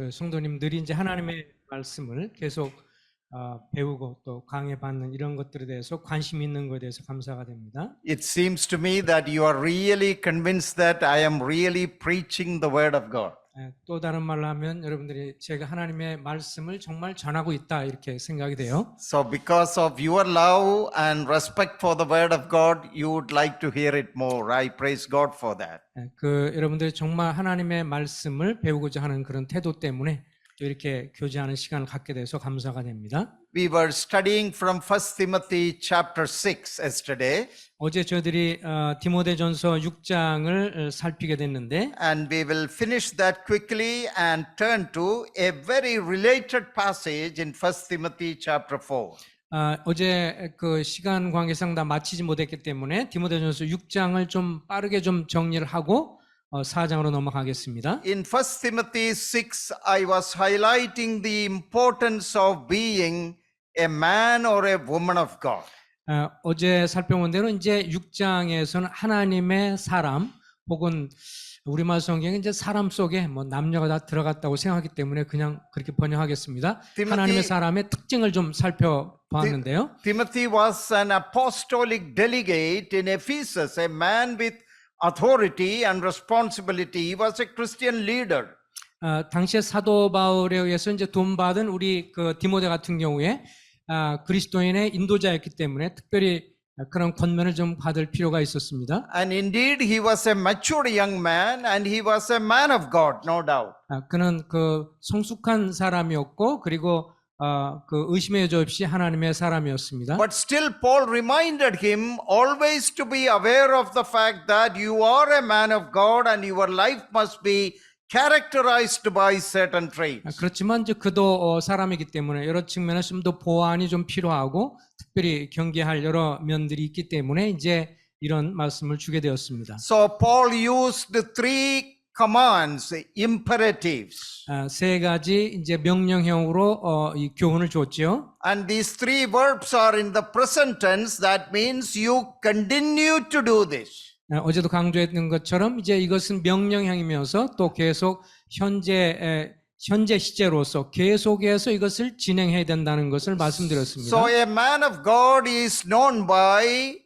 그 성도님들이 이제 하나님의 말씀을 계속 배우고 또 강해받는 이런 것들에 대해서 관심 있는 것에 대해서 감사가 됩니다. It seems to me that you are really convinced that I am really preaching the word of God. 또 다른 말로 하면 여러분들이 제가 하나님의 말씀을 정말 전하고 있다 이렇게 생각이 돼요. So because of your love and respect for the word of God, you would like to hear it more. I praise God for that. 그 여러분들이 정말 하나님의 말씀을 배우고자 하는 그런 태도 때문에 또 이렇게 교제하는 시간을 갖게 돼서 감사가 됩니다. We were studying from 1 Timothy chapter 6 yesterday. 어제 저희들이 디모데전서 6장을 살피게 됐는데 And we will finish that quickly and turn to a very related passage in 1 Timothy chapter 4. 어제 그 시간 관계상 다 마치지 못했기 때문에 디모데전서 6장을 좀 빠르게 좀 정리를 하고 4장으로 넘어가겠습니다. In 1 Timothy 6, I was highlighting the importance of being a man or a woman of God. 어제 살펴본 대로 이제 6장에서는 하나님의 사람 혹은 우리말 성경에 이제 사람 속에 뭐 남녀가 다 들어갔다고 생각하기 때문에 그냥 그렇게 번역하겠습니다. 하나님의 사람의 특징을 좀 살펴보았는데요. Timothy was an apostolic delegate in Ephesus, a man with authority and responsibility. He was a Christian leader. 당시에 사도 바울에 의해서 이제 도움받은 우리 그 디모데 같은 경우에 그리스도인의 인도자였기 때문에 특별히 그런 권면을 좀 받을 필요가 있었습니다. And indeed, he was a mature young man, and he was a man of God, no doubt. 그는 그 성숙한 사람이었고 그리고 그 의심의 여지 없이 하나님의 사람이었습니다. But still, Paul reminded him always to be aware of the fact that you are a man of God, and your life must be characterized by certain traits. 그렇지만 이제 그도 사람이기 때문에 여러 측면에서 좀 더 보완이 좀 필요하고 특별히 경계할 여러 면들이 있기 때문에 이제 이런 말씀을 주게 되었습니다. So Paul used the three commands, imperatives. 세 가지 이제 명령형으로 이 교훈을 줬죠. And these three verbs are in the present tense. That means you continue to do this. 어제도 강조했던 것처럼 이제 이것은 명령형이면서 또 계속 현재 시제로서 계속해서 이것을 진행해야 된다는 것을 말씀드렸습니다. So a man of God is known by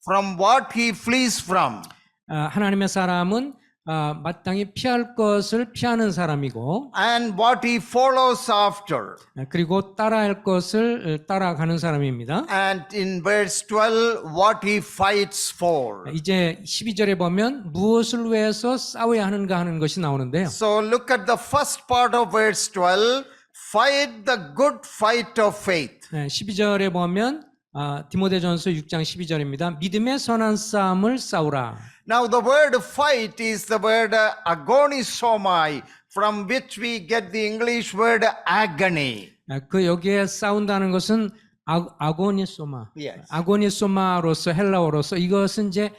from what he flees from. 하나님의 사람은 마땅히 피할 것을 피하는 사람이고 And what he follows after. 그리고 따라할 것을 따라가는 사람입니다. And in verse 12, what he fights for. 이제 12절에 보면 무엇을 위해서 싸워야 하는가 하는 것이 나오는데요. So look at the first part of verse 12. Fight the good fight of faith. 12절에 보면 디모데전서 6장 12절입니다. 믿음의 선한 싸움을 싸우라. Now the word fight is the word agonisomai, from which we get the English word agony. 그 여기에 싸운다는 것은 아고니소마. Yes. 아고니소마로서 헬라어로서 이것은 이제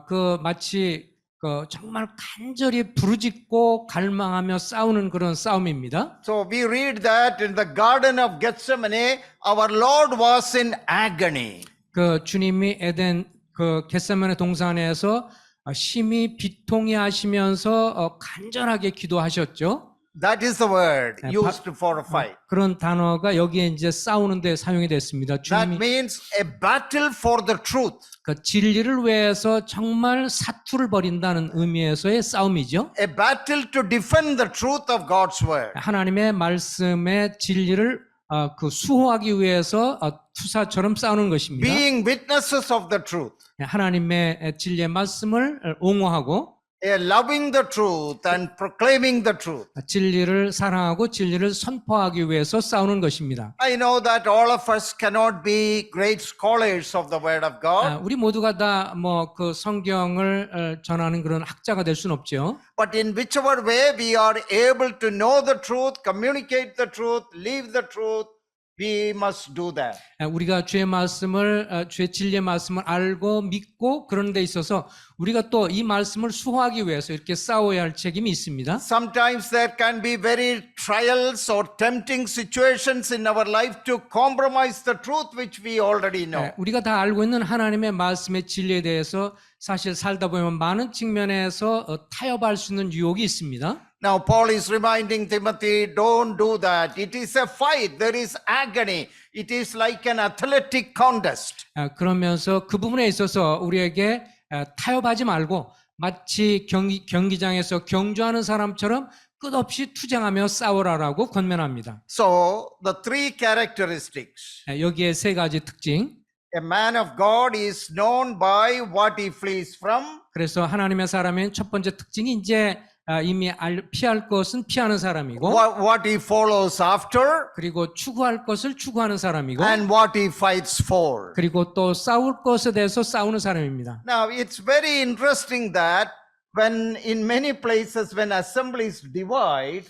그 마치 그 정말 간절히 부르짖고 갈망하며 싸우는 그런 싸움입니다. So we read that in the Garden of Gethsemane, our Lord was in agony. 그 주님이 에덴 그 겟세마네 동산에서 심히 비통해 하시면서 간절하게 기도하셨죠. That is the word used for a fight. 그런 단어가 여기에 이제 싸우는 데 사용이 됐습니다. That 주님이 means a battle for the truth. 그 진리를 위해서 정말 사투를 벌인다는 의미에서의 싸움이죠. A battle to defend the truth of God's word. 하나님의 말씀의 진리를 그 수호하기 위해서 투사처럼 싸우는 것입니다. Being witnesses of the truth. 하나님의 진리의 말씀을 옹호하고 Loving the truth and proclaiming the truth. 진리를 사랑하고 진리를 선포하기 위해서 싸우는 것입니다. I know that all of us cannot be great scholars of the word of God. 우리 모두가 다 뭐 그 성경을 전하는 그런 학자가 될 수는 없죠. But in whichever way we are able to know the truth, communicate the truth, live the truth, we must do that. 우리가 주의 말씀을 주의 진리의 말씀을 알고 믿고 그런 데 있어서 우리가 또 이 말씀을 수호하기 위해서 이렇게 싸워야 할 책임이 있습니다. Sometimes there can be very trials or tempting situations in our life to compromise the truth which we already know. 우리가 다 알고 있는 하나님의 말씀의 진리에 대해서 사실 살다 보면 많은 측면에서 타협할 수 있는 유혹이 있습니다. Now, Paul is reminding Timothy, don't do that. It is a fight. There is agony. It is like an athletic contest. 그러면서 그 부분에 있어서 우리에게 타협하지 말고 마치 경기장에서 경주하는 사람처럼 끝없이 투쟁하며 싸우라라고 권면합니다. So, the three characteristics. 여기에 세 가지 특징. A man of God is known by what he flees from. 그래서 하나님의 사람의 첫 번째 특징이 이제 이미 피할 것은 피하는 사람이고 What he follows after, 그리고 추구할 것을 추구하는 사람이고 and what he fights for. 그리고 또 싸울 것에 대해서 싸우는 사람입니다. Now, it's very interesting that when in many places when assemblies divide,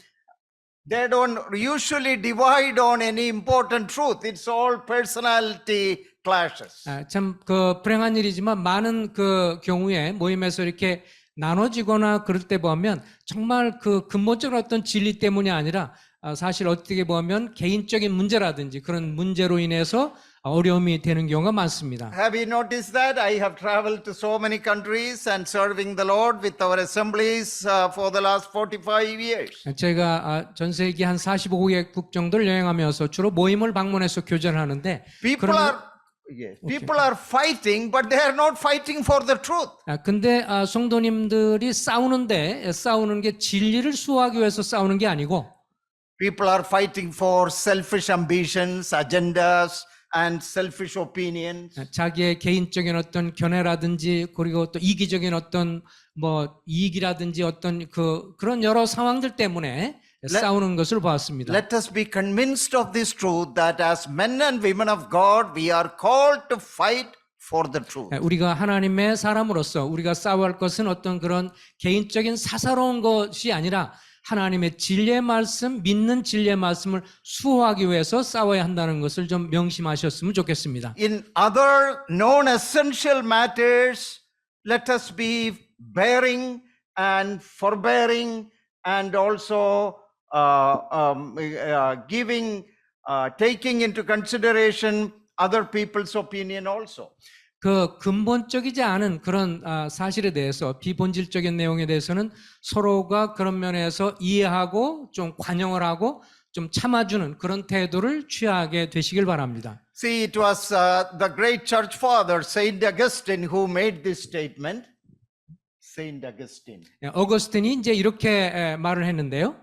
they don't usually divide on any important truth. It's all personality clashes. 참 그 불행한 일이지만 많은 그 경우에 모임에서 이렇게 나눠지거나 그럴 때 보면 정말 그 근본적인 어떤 진리 때문이 아니라 사실 어떻게 보면 개인적인 문제라든지 그런 문제로 인해서 어려움이 되는 경우가 많습니다. Have you noticed that? I have traveled to so many countries and serving the Lord with our assemblies for the last 45 years. 제가 전 세계 한 45개국 정도를 여행하면서 주로 모임을 방문해서 교제를 하는데 People are fighting, but they are not fighting for the truth. 근데 성도님들이 싸우는데 싸우는 게 진리를 수호하기 위해서 싸우는 게 아니고 People are fighting for selfish ambitions, agendas, and selfish opinions. 자기의 개인적인 어떤 견해라든지 그리고 또 이기적인 어떤 뭐 이익이라든지 어떤 그런 여러 상황들 때문에 싸우는 것을 보았습니다. Let us be convinced of this truth that as men and women of God, we are called to fight for the truth. 우리가 하나님의 사람으로서 우리가 싸워야 할 것은 어떤 그런 개인적인 사사로운 것이 아니라 하나님의 진리의 말씀, 믿는 진리의 말씀을 수호하기 위해서 싸워야 한다는 것을 좀 명심하셨으면 좋겠습니다. In other non-essential matters, let us be bearing and forbearing and also taking into consideration other people's opinion also. 그 근본적이지 않은 그런 사실에 대해서 비본질적인 내용에 대해서는 서로가 그런 면에서 이해하고 좀 관용을 하고 좀 참아주는 그런 태도를 취하게 되시길 바랍니다. See, it was the great church father, Saint Augustine, who made this statement. Saint Augustine. 어거스틴이 이제 이렇게 말을 했는데요.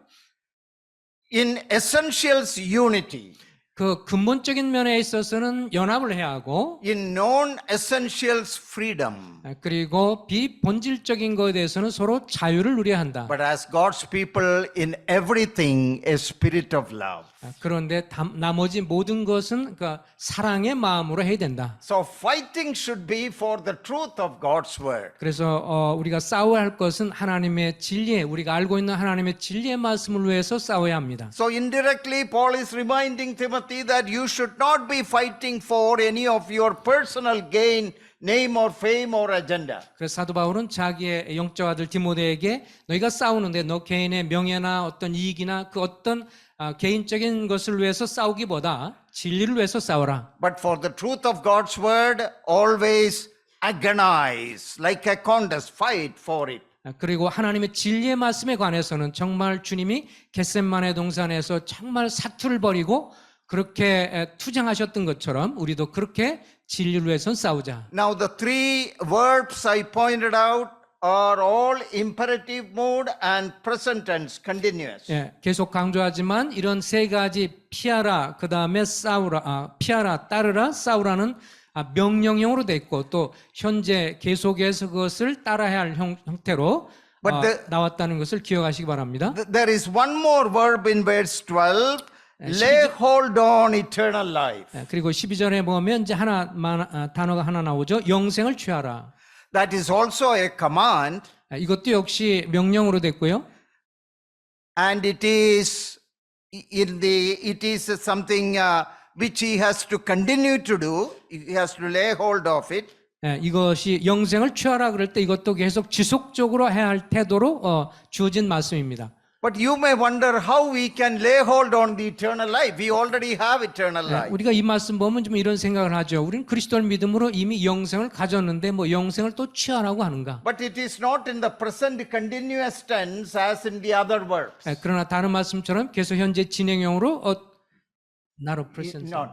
In essentials, unity. 그 근본적인 면에 있어서는 연합을 해야 하고 In non-essentials, freedom. 그리고 비본질적인 것에 대해서는 서로 자유를 누려야 한다. But as God's people, in everything, a spirit of love. 그런데 나머지 모든 것은 그러니까 사랑의 마음으로 해야 된다. So fighting should be for the truth of God's word. 그래서 우리가 싸워야 할 것은 하나님의 진리에 우리가 알고 있는 하나님의 진리의 말씀을 위해서 싸워야 합니다. So indirectly, Paul is reminding Timothy that you should not be fighting for any of your personal gain, name or fame or agenda. 그래서 사도 바울은 자기의 영적 아들 디모데에게 너희가 싸우는데 너 개인의 명예나 어떤 이익이나 그 어떤 개인적인 것을 위해서 싸우기보다 진리를 위해서 싸워라. But for the truth of God's word, always agonize, like a contest, fight for it. 그리고 하나님의 진리의 말씀에 관해서는 정말 주님이 겟셋마네 동산에서 정말 사투를 벌이고 그렇게 투쟁하셨던 것처럼 우리도 그렇게 진리를 위해서 싸우자. Now the three verbs I pointed out are all imperative mood and present tense, continuous. 계속 강조하지만 이런 세 가지 피하라, 그 다음에 싸우라, 피하라, 따르라, 싸우라는 명령형으로 돼 있고 또 현재 계속해서 그것을 따라야 할 형태로 나왔다는 것을 기억하시기 바랍니다. There is one more verb in verse 12. Lay hold on eternal life. 그리고 12절에 보면 이제 단어가 하나 나오죠. 영생을 취하라. That is also a command. 이것도 역시 명령으로 됐고요. And it is something which he has to continue to do. He has to lay hold of it. 이것이 영생을 취하라 그럴 때 이것도 계속 지속적으로 해야 할 태도로 주어진 말씀입니다. But you may wonder how we can lay hold on the eternal life. We already have eternal life. 우리가 이 말씀 보면 좀 이런 생각을 하죠. 우리는 그리스도를 믿음으로 이미 영생을 가졌는데 뭐 영생을 또 취하라고 하는가? But it is not in the present continuous tense as in the other verbs. 그러나 다른 말씀처럼 계속 현재 진행형으로 나로 present. Not.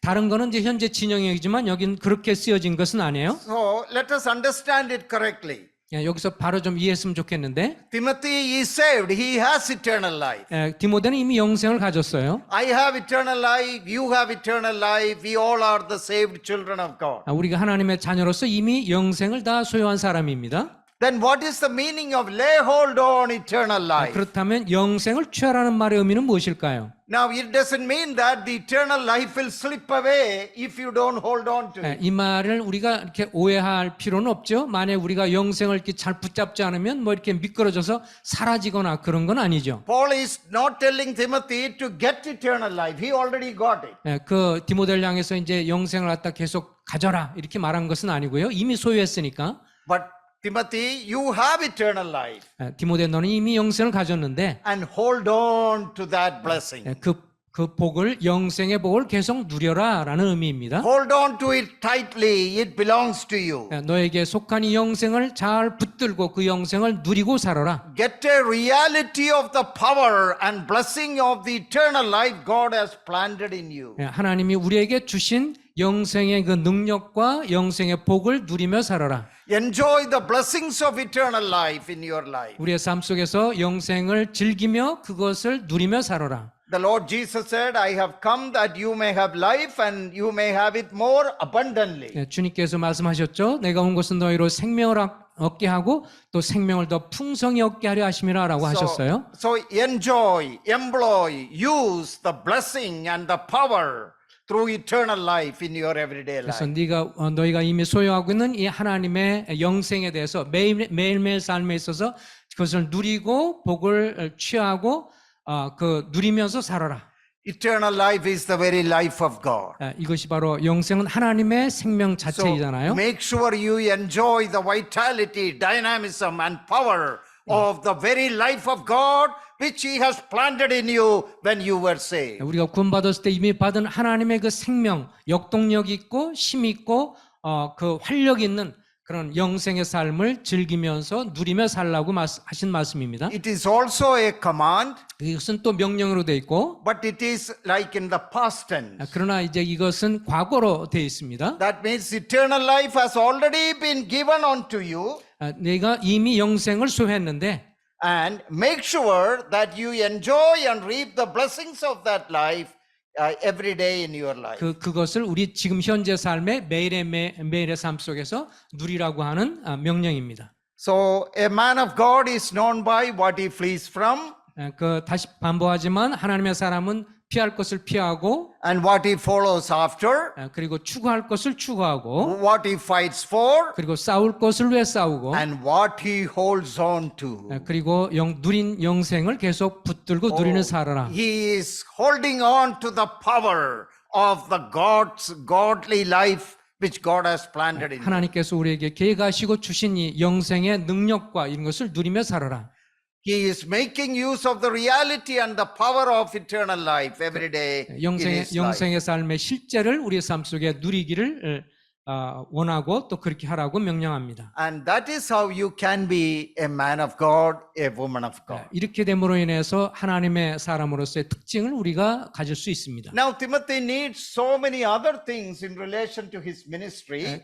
다른 거는 이제 현재 진행형이지만 여기는 그렇게 쓰여진 것은 아니에요. So let us understand it correctly. 여기서 바로 좀 이해했으면 좋겠는데 Timothy is saved. He has eternal life. 디모데는 이미 영생을 가졌어요. I have eternal life. You have eternal life. We all are the saved children of God. 우리가 하나님의 자녀로서 이미 영생을 다 소유한 사람입니다. Then what is the meaning of lay hold on eternal life? 그렇다면 영생을 취하라는 말의 의미는 무엇일까요? Now it doesn't mean that the eternal life will slip away if you don't hold on to it. 이 말을 우리가 이렇게 오해할 필요는 없죠. 만약 우리가 영생을 이렇게 잘 붙잡지 않으면 뭐 이렇게 미끄러져서 사라지거나 그런 건 아니죠. Paul is not telling Timothy to get eternal life. He already got it. 그 디모데를 향해서 이제 영생을 갖다 계속 가져라 이렇게 말한 것은 아니고요. 이미 소유했으니까. But Timothy, you have eternal life 디모데 너는 이미 영생을 가졌는데 and hold on to that blessing. 그 복을 영생의 복을 계속 누려라라는 의미입니다. Hold on to it tightly. It belongs to you. 너에게 속한 이 영생을 잘 붙들고 그 영생을 누리고 살아라. Get a reality of the power and blessing of the eternal life God has planted in you. 하나님이 우리에게 주신 영생의 그 능력과 영생의 복을 누리며 살아라. Enjoy the blessings of eternal life in your life. 우리의 삶 속에서 영생을 즐기며 그것을 누리며 살아라. The Lord Jesus said, I have come that you may have life and you may have it more abundantly. 주님께서 말씀하셨죠. 내가 온 것은 너희로 생명을 얻게 하고 또 생명을 더 풍성히 얻게 하려 하심이라라고 하셨어요. So enjoy, employ, use the blessing and the power through eternal life in your everyday 그래서 life. 너희가 이미 소유하고 있는 이 하나님의 영생에 대해서 매일매일 삶에 있어서 그것을 누리고 복을 취하고 그 누리면서 살아라. Eternal life is the very life of God. 이것이 바로 영생은 하나님의 생명 So 자체이잖아요. make sure you enjoy the vitality, dynamism and power of the very life of God which He has planted in you when you were saved. 우리가 구원받았을 때 이미 받은 하나님의 그 생명, 역동력 있고 힘 있고 그 활력 있는 그런 영생의 삶을 즐기면서 누리며 살라고 하신 말씀입니다. It is also a command, 이것은 또 명령으로 돼 있고, but it is like in the past tense. 그러나 이제 이것은 과거로 돼 있습니다. That means eternal life has already been given unto you, 내가 이미 영생을 소유했는데 and make sure that you enjoy and reap the blessings of that life every day in your life. 그것을 우리 지금 현재 삶의 매일의 삶 속에서 누리라고 하는 명령입니다. So a man of God is known by what he flees from 다시 반복하지만 하나님의 사람은 피할 것을 피하고 and what he follows after, 그리고 추구할 것을 추구하고 what he fights for 그리고 싸울 것을 위해 싸우고 and what he holds on to. 그리고 누린 영생을 계속 붙들고 누리는 살아라. He is holding on to the power of the God's godly life which God has planted in you. 하나님께서 우리에게 계획하시고 주신 이 영생의 능력과 이런 것을 누리며 살아라. He is making use of the reality and the power of eternal life every day in his life. 영생의 삶의 실제를 우리의 삶 속에 누리기를 원하고 또 그렇게 하라고 명령합니다. And that is how you can be a man of God, a woman of God. 이렇게 됨으로 인해서 하나님의 사람으로서의 특징을 우리가 가질 수 있습니다. Now Timothy needs so many other things in relation to his ministry,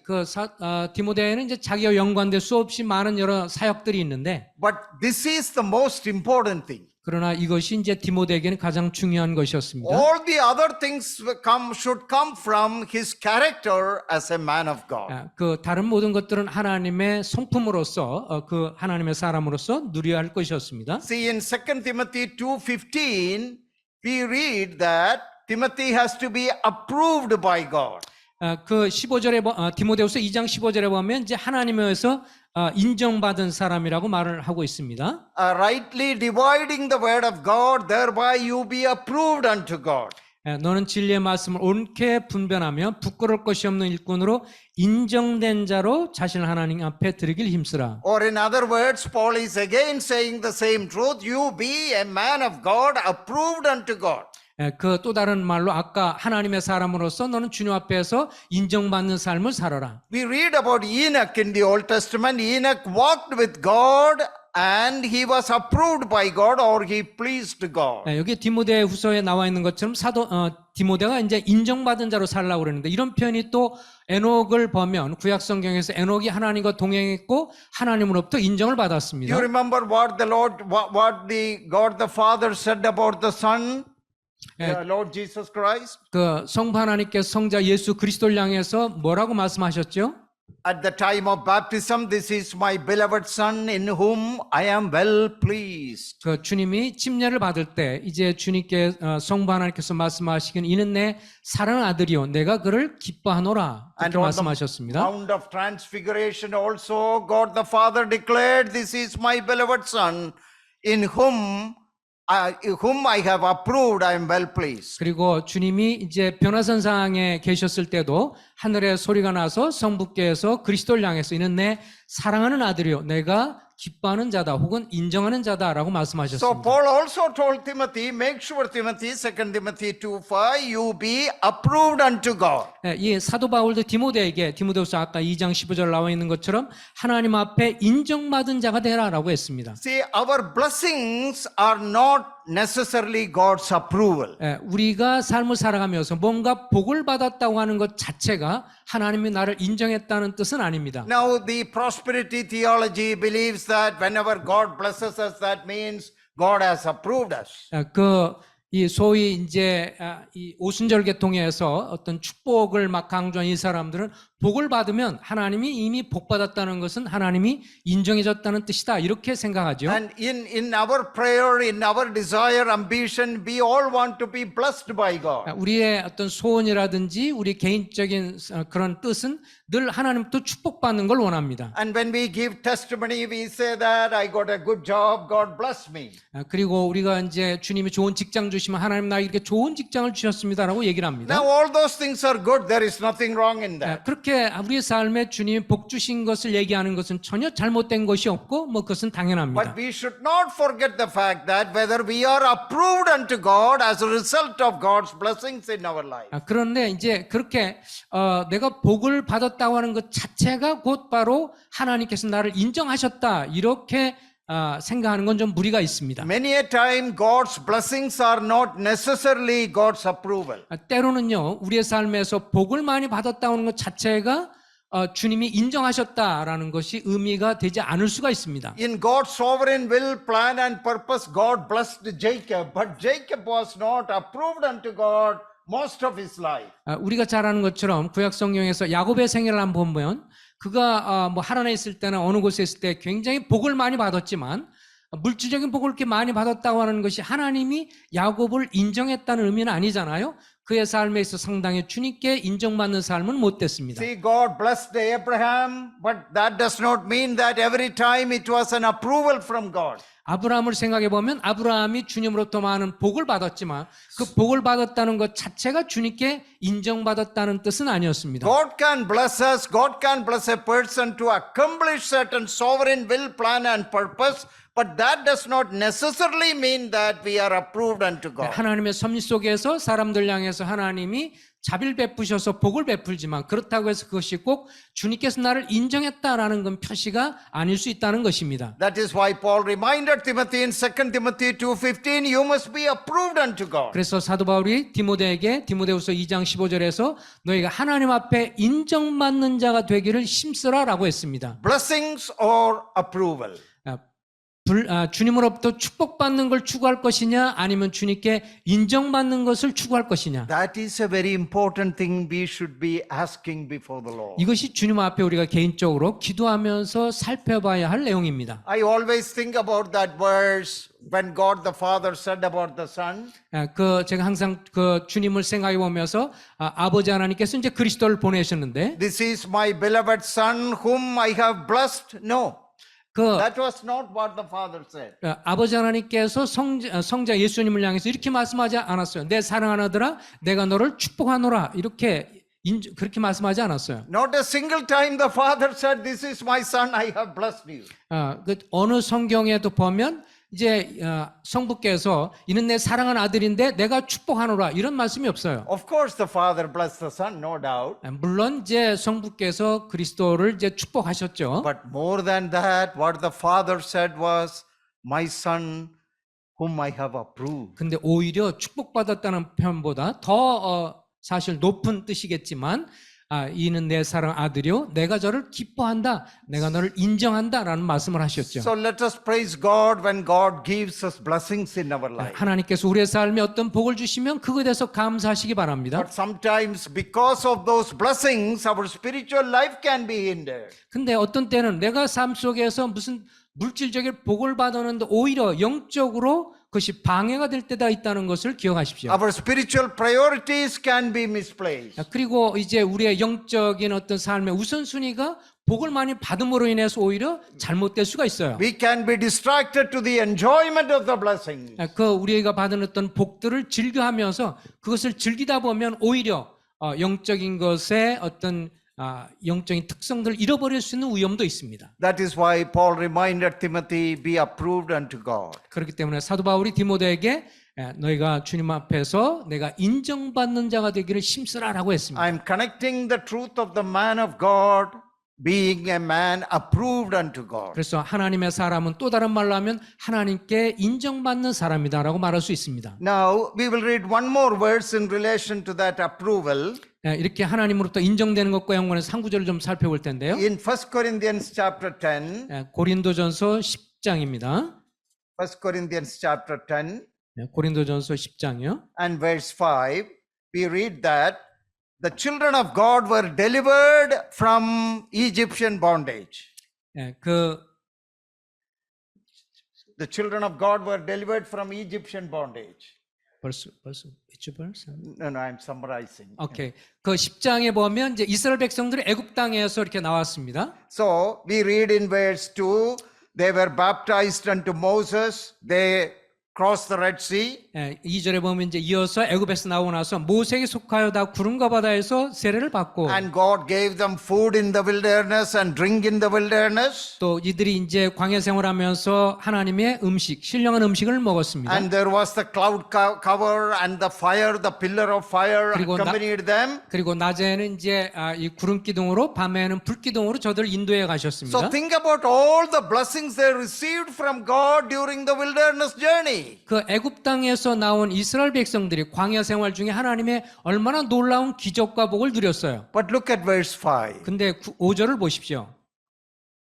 디모데에는 이제 자기와 연관된 수없이 많은 여러 사역들이 있는데, but this is the most important thing. 그러나 이것이 이제 디모데에게는 가장 중요한 것이었습니다. All the other things should come from his character as a man of God. 그 다른 모든 것들은 하나님의 성품으로서 그 하나님의 사람으로서 누려야 할 것이었습니다. See, in 2 Timothy 2:15, we read that Timothy has to be approved by God. 그 15절에 디모데후서 2장 15절에 보면 이제 하나님에서 인정받은 사람이라고 말을 하고 있습니다. Rightly dividing the word of God, thereby you be approved unto God. 너는 진리의 말씀을 옳게 분별하며 부끄러울 것이 없는 일꾼으로 인정된 자로 자신을 하나님 앞에 드리길 힘쓰라. Or in other words, Paul is again saying the same truth. You be a man of God, approved unto God. 그 또 다른 말로 아까 하나님의 사람으로서 너는 주님 앞에서 인정받는 삶을 살아라. We read about Enoch in the Old Testament. Enoch walked with God and he was approved by God or he pleased God. 여기 디모데 후서에 나와 있는 것처럼 디모데가 이제 인정받은 자로 살라고 그러는데 이런 표현이 또 에녹을 보면 구약 성경에서 에녹이 하나님과 동행했고 하나님으로부터 인정을 받았습니다. You remember what the God the Father said about the Son, the Lord Jesus Christ? 그 성부 하나님께서 성자 예수 그리스도를 향해서 뭐라고 말씀하셨죠? At the time of baptism, this is my beloved Son in whom I am well pleased. 그 주님이 침례를 받을 때 이제 주님께 성부 하나님께서 말씀하시긴 이는 내 사랑하는 아들이요 내가 그를 기뻐하노라 And 그렇게 on the 말씀하셨습니다. Mount of Transfiguration also, God the Father declared, this is my beloved Son in whom I have approved, I am well pleased. 그리고 주님이 이제 변화선상에 계셨을 때도 하늘에 소리가 나서 성부께서 그리스도를 향해서 이는 내 사랑하는 아들이요 내가 기뻐하는 자다 혹은 인정하는 자다라고 So 말씀하셨습니다. Paul also told Timothy, make sure Timothy, 2 Timothy 2:5, you be approved unto God. 이 사도 바울도 디모데에게 디모데후서 아까 2장 15절 나와 있는 것처럼 하나님 앞에 인정받은 자가 되라라고 했습니다. See, our blessings are not necessarily God's approval. 우리가 삶을 살아가면서 뭔가 복을 받았다고 하는 것 자체가 하나님이 나를 인정했다는 뜻은 아닙니다. Now, the prosperity theology believes that whenever God blesses us, that means God has approved us. 이 소위 이제 이 오순절 계통에서 어떤 축복을 막 강조한 이 사람들은 복을 받으면 하나님이 이미 복 받았다는 것은 하나님이 인정해줬다는 뜻이다 이렇게 생각하죠. And in our prayer, in our desire, ambition, we all want to be blessed by God. 우리의 어떤 소원이라든지 우리 개인적인 그런 뜻은 늘 하나님부터 축복받는 걸 원합니다. And when we give testimony, we say that I got a good job, God bless me. 그리고 우리가 이제 주님이 좋은 직장 주시면 하나님 나에게 이렇게 좋은 직장을 주셨습니다라고 얘기를 합니다. Now, all those things are good. There is nothing wrong in that. 그렇게 우리의 삶에 주님이 복 주신 것을 얘기하는 것은 전혀 잘못된 것이 없고 뭐 그것은 당연합니다. But we should not forget the fact that whether we are approved unto God as a result of God's blessings in our life. 그런데 이제 그렇게 내가 복을 받았다고 하는 것 자체가 곧바로 하나님께서 나를 인정하셨다 이렇게 생각하는 건 좀 무리가 있습니다. Many a time God's blessings are not necessarily God's approval. 때로는요 우리의 삶에서 복을 많이 받았다고 하는 것 자체가 주님이 인정하셨다라는 것이 의미가 되지 않을 수가 있습니다. In God's sovereign will, plan and purpose, God blessed Jacob, but Jacob was not approved unto God most of his life. 우리가 잘 아는 것처럼 구약 성경에서 야곱의 생애를 한번 보면 그가 뭐 하란에 있을 때나 어느 곳에 있을 때 굉장히 복을 많이 받았지만 물질적인 복을 이렇게 많이 받았다고 하는 것이 하나님이 야곱을 인정했다는 의미는 아니잖아요. 그의 삶에 있어 상당히 주님께 인정받는 삶은 못 됐습니다. See, God blessed Abraham, but that does not mean that every time it was an approval from God. 아브라함을 생각해 보면 아브라함이 주님으로부터 많은 복을 받았지만 그 복을 받았다는 것 자체가 주님께 인정받았다는 뜻은 아니었습니다. God can bless us, God can bless a person to accomplish certain sovereign will, plan and purpose, but that does not necessarily mean that we are approved unto God. 하나님의 섭리 속에서 사람들 향해서 하나님이 자비를 베푸셔서 복을 베풀지만 그렇다고 해서 그것이 꼭 주님께서 나를 인정했다라는 건 표시가 아닐 수 있다는 것입니다. That is why Paul reminded Timothy in 2 Timothy 2:15, you must be approved unto God. 그래서 사도 바울이 디모데에게 디모데후서 2장 15절에서 너희가 하나님 앞에 인정받는 자가 되기를 힘쓰라라고 했습니다. Blessings or approval? 주님으로부터 축복받는 걸 추구할 것이냐 아니면 주님께 인정받는 것을 추구할 것이냐. That is a very important thing we should be asking before the Lord. 이것이 주님 앞에 우리가 개인적으로 기도하면서 살펴봐야 할 내용입니다. I always think about that verse when God the Father said about the Son. 제가 항상 그 주님을 생각해 보면서 아버지 하나님께서 이제 그리스도를 보내셨는데 This is my beloved Son whom I have blessed. No. That was not what the Father said. 아버지 하나님께서 성자 예수님을 향해서 이렇게 말씀하지 않았어요. 내 사랑하는 아들아, 내가 너를 축복하노라. 이렇게 그렇게 말씀하지 않았어요. Not a single time the Father said, "This is my son, I have blessed you." 어느 성경에도 보면 이제 성부께서 이는 내 사랑하는 아들인데 내가 축복하노라 이런 말씀이 없어요. Of course, the Father blessed the Son, no doubt. 물론 이제 성부께서 그리스도를 이제 축복하셨죠. But more than that, what the Father said was, "My Son, whom I have approved." 근데 오히려 축복받았다는 표현보다 더 사실 높은 뜻이겠지만 이는 내 사랑 아들이요 내가 저를 기뻐한다 내가 너를 인정한다라는 말씀을 하셨죠. So let us praise God when God gives us blessings in our life. 하나님께서 우리의 삶에 어떤 복을 주시면 그것에 대해서 감사하시기 바랍니다. But sometimes because of those blessings, our spiritual life can be hindered. 근데 어떤 때는 내가 삶 속에서 무슨 물질적인 복을 받았는데 오히려 영적으로 그것이 방해가 될 때가 있다는 것을 기억하십시오. Our spiritual priorities can be misplaced. 그리고 이제 우리의 영적인 어떤 삶의 우선순위가 복을 많이 받음으로 인해서 오히려 잘못될 수가 있어요. We can be distracted to the enjoyment of the blessings. 우리가 받은 어떤 복들을 즐겨하면서 그것을 즐기다 보면 오히려 영적인 것에 어떤 영적인 특성들을 잃어버릴 수 있는 위험도 있습니다. That is why Paul reminded Timothy, "Be approved unto God." 그렇기 때문에 사도 바울이 디모데에게 너희가 주님 앞에서 내가 인정받는 자가 되기를 힘쓰라라고 했습니다. I'm connecting the truth of the man of God being a man approved unto God. 그래서 하나님의 사람은 또 다른 말로 하면 하나님께 인정받는 사람이다라고 말할 수 있습니다. Now we will read one more verse in relation to that approval. 이렇게 하나님으로부터 인정되는 것과 연관해서 한 구절을 좀 살펴볼 텐데요. In 1 Corinthians chapter 10, 고린도전서 10장입니다. 1 Corinthians chapter 10 고린도전서 10장이요. and verse 5, we read that the children of God were delivered from Egyptian bondage. The children of God were delivered from Egyptian bondage. 벌써 which verse? No, I'm summarizing. 오케이. 그 10장에 보면 이제 이스라엘 백성들이 애굽 땅에서 이렇게 나왔습니다. So we read in verse 2, they were baptized unto Moses, they crossed the Red Sea. 2절에 보면 이제 이어서 애굽에서 나오고 나서 모세에게 속하여 다 구름과 바다에서 세례를 받고 And God gave them food in the wilderness and drink in the wilderness. 또 이들이 이제 광야 생활하면서 하나님의 음식, 신령한 음식을 먹었습니다. And there was the cloud cover and the fire, the pillar of fire 그리고 accompanied them. 그리고 낮에는 이제 이 구름 기둥으로 밤에는 불 기둥으로 저들을 인도해 가셨습니다. So think about all the blessings they received from God during the wilderness journey. 그 애굽 땅에서 나온 이스라엘 백성들이 광야 생활 중에 하나님의 얼마나 놀라운 기적과 복을 누렸어요. But look at verse 5. 근데 5절을 보십시오.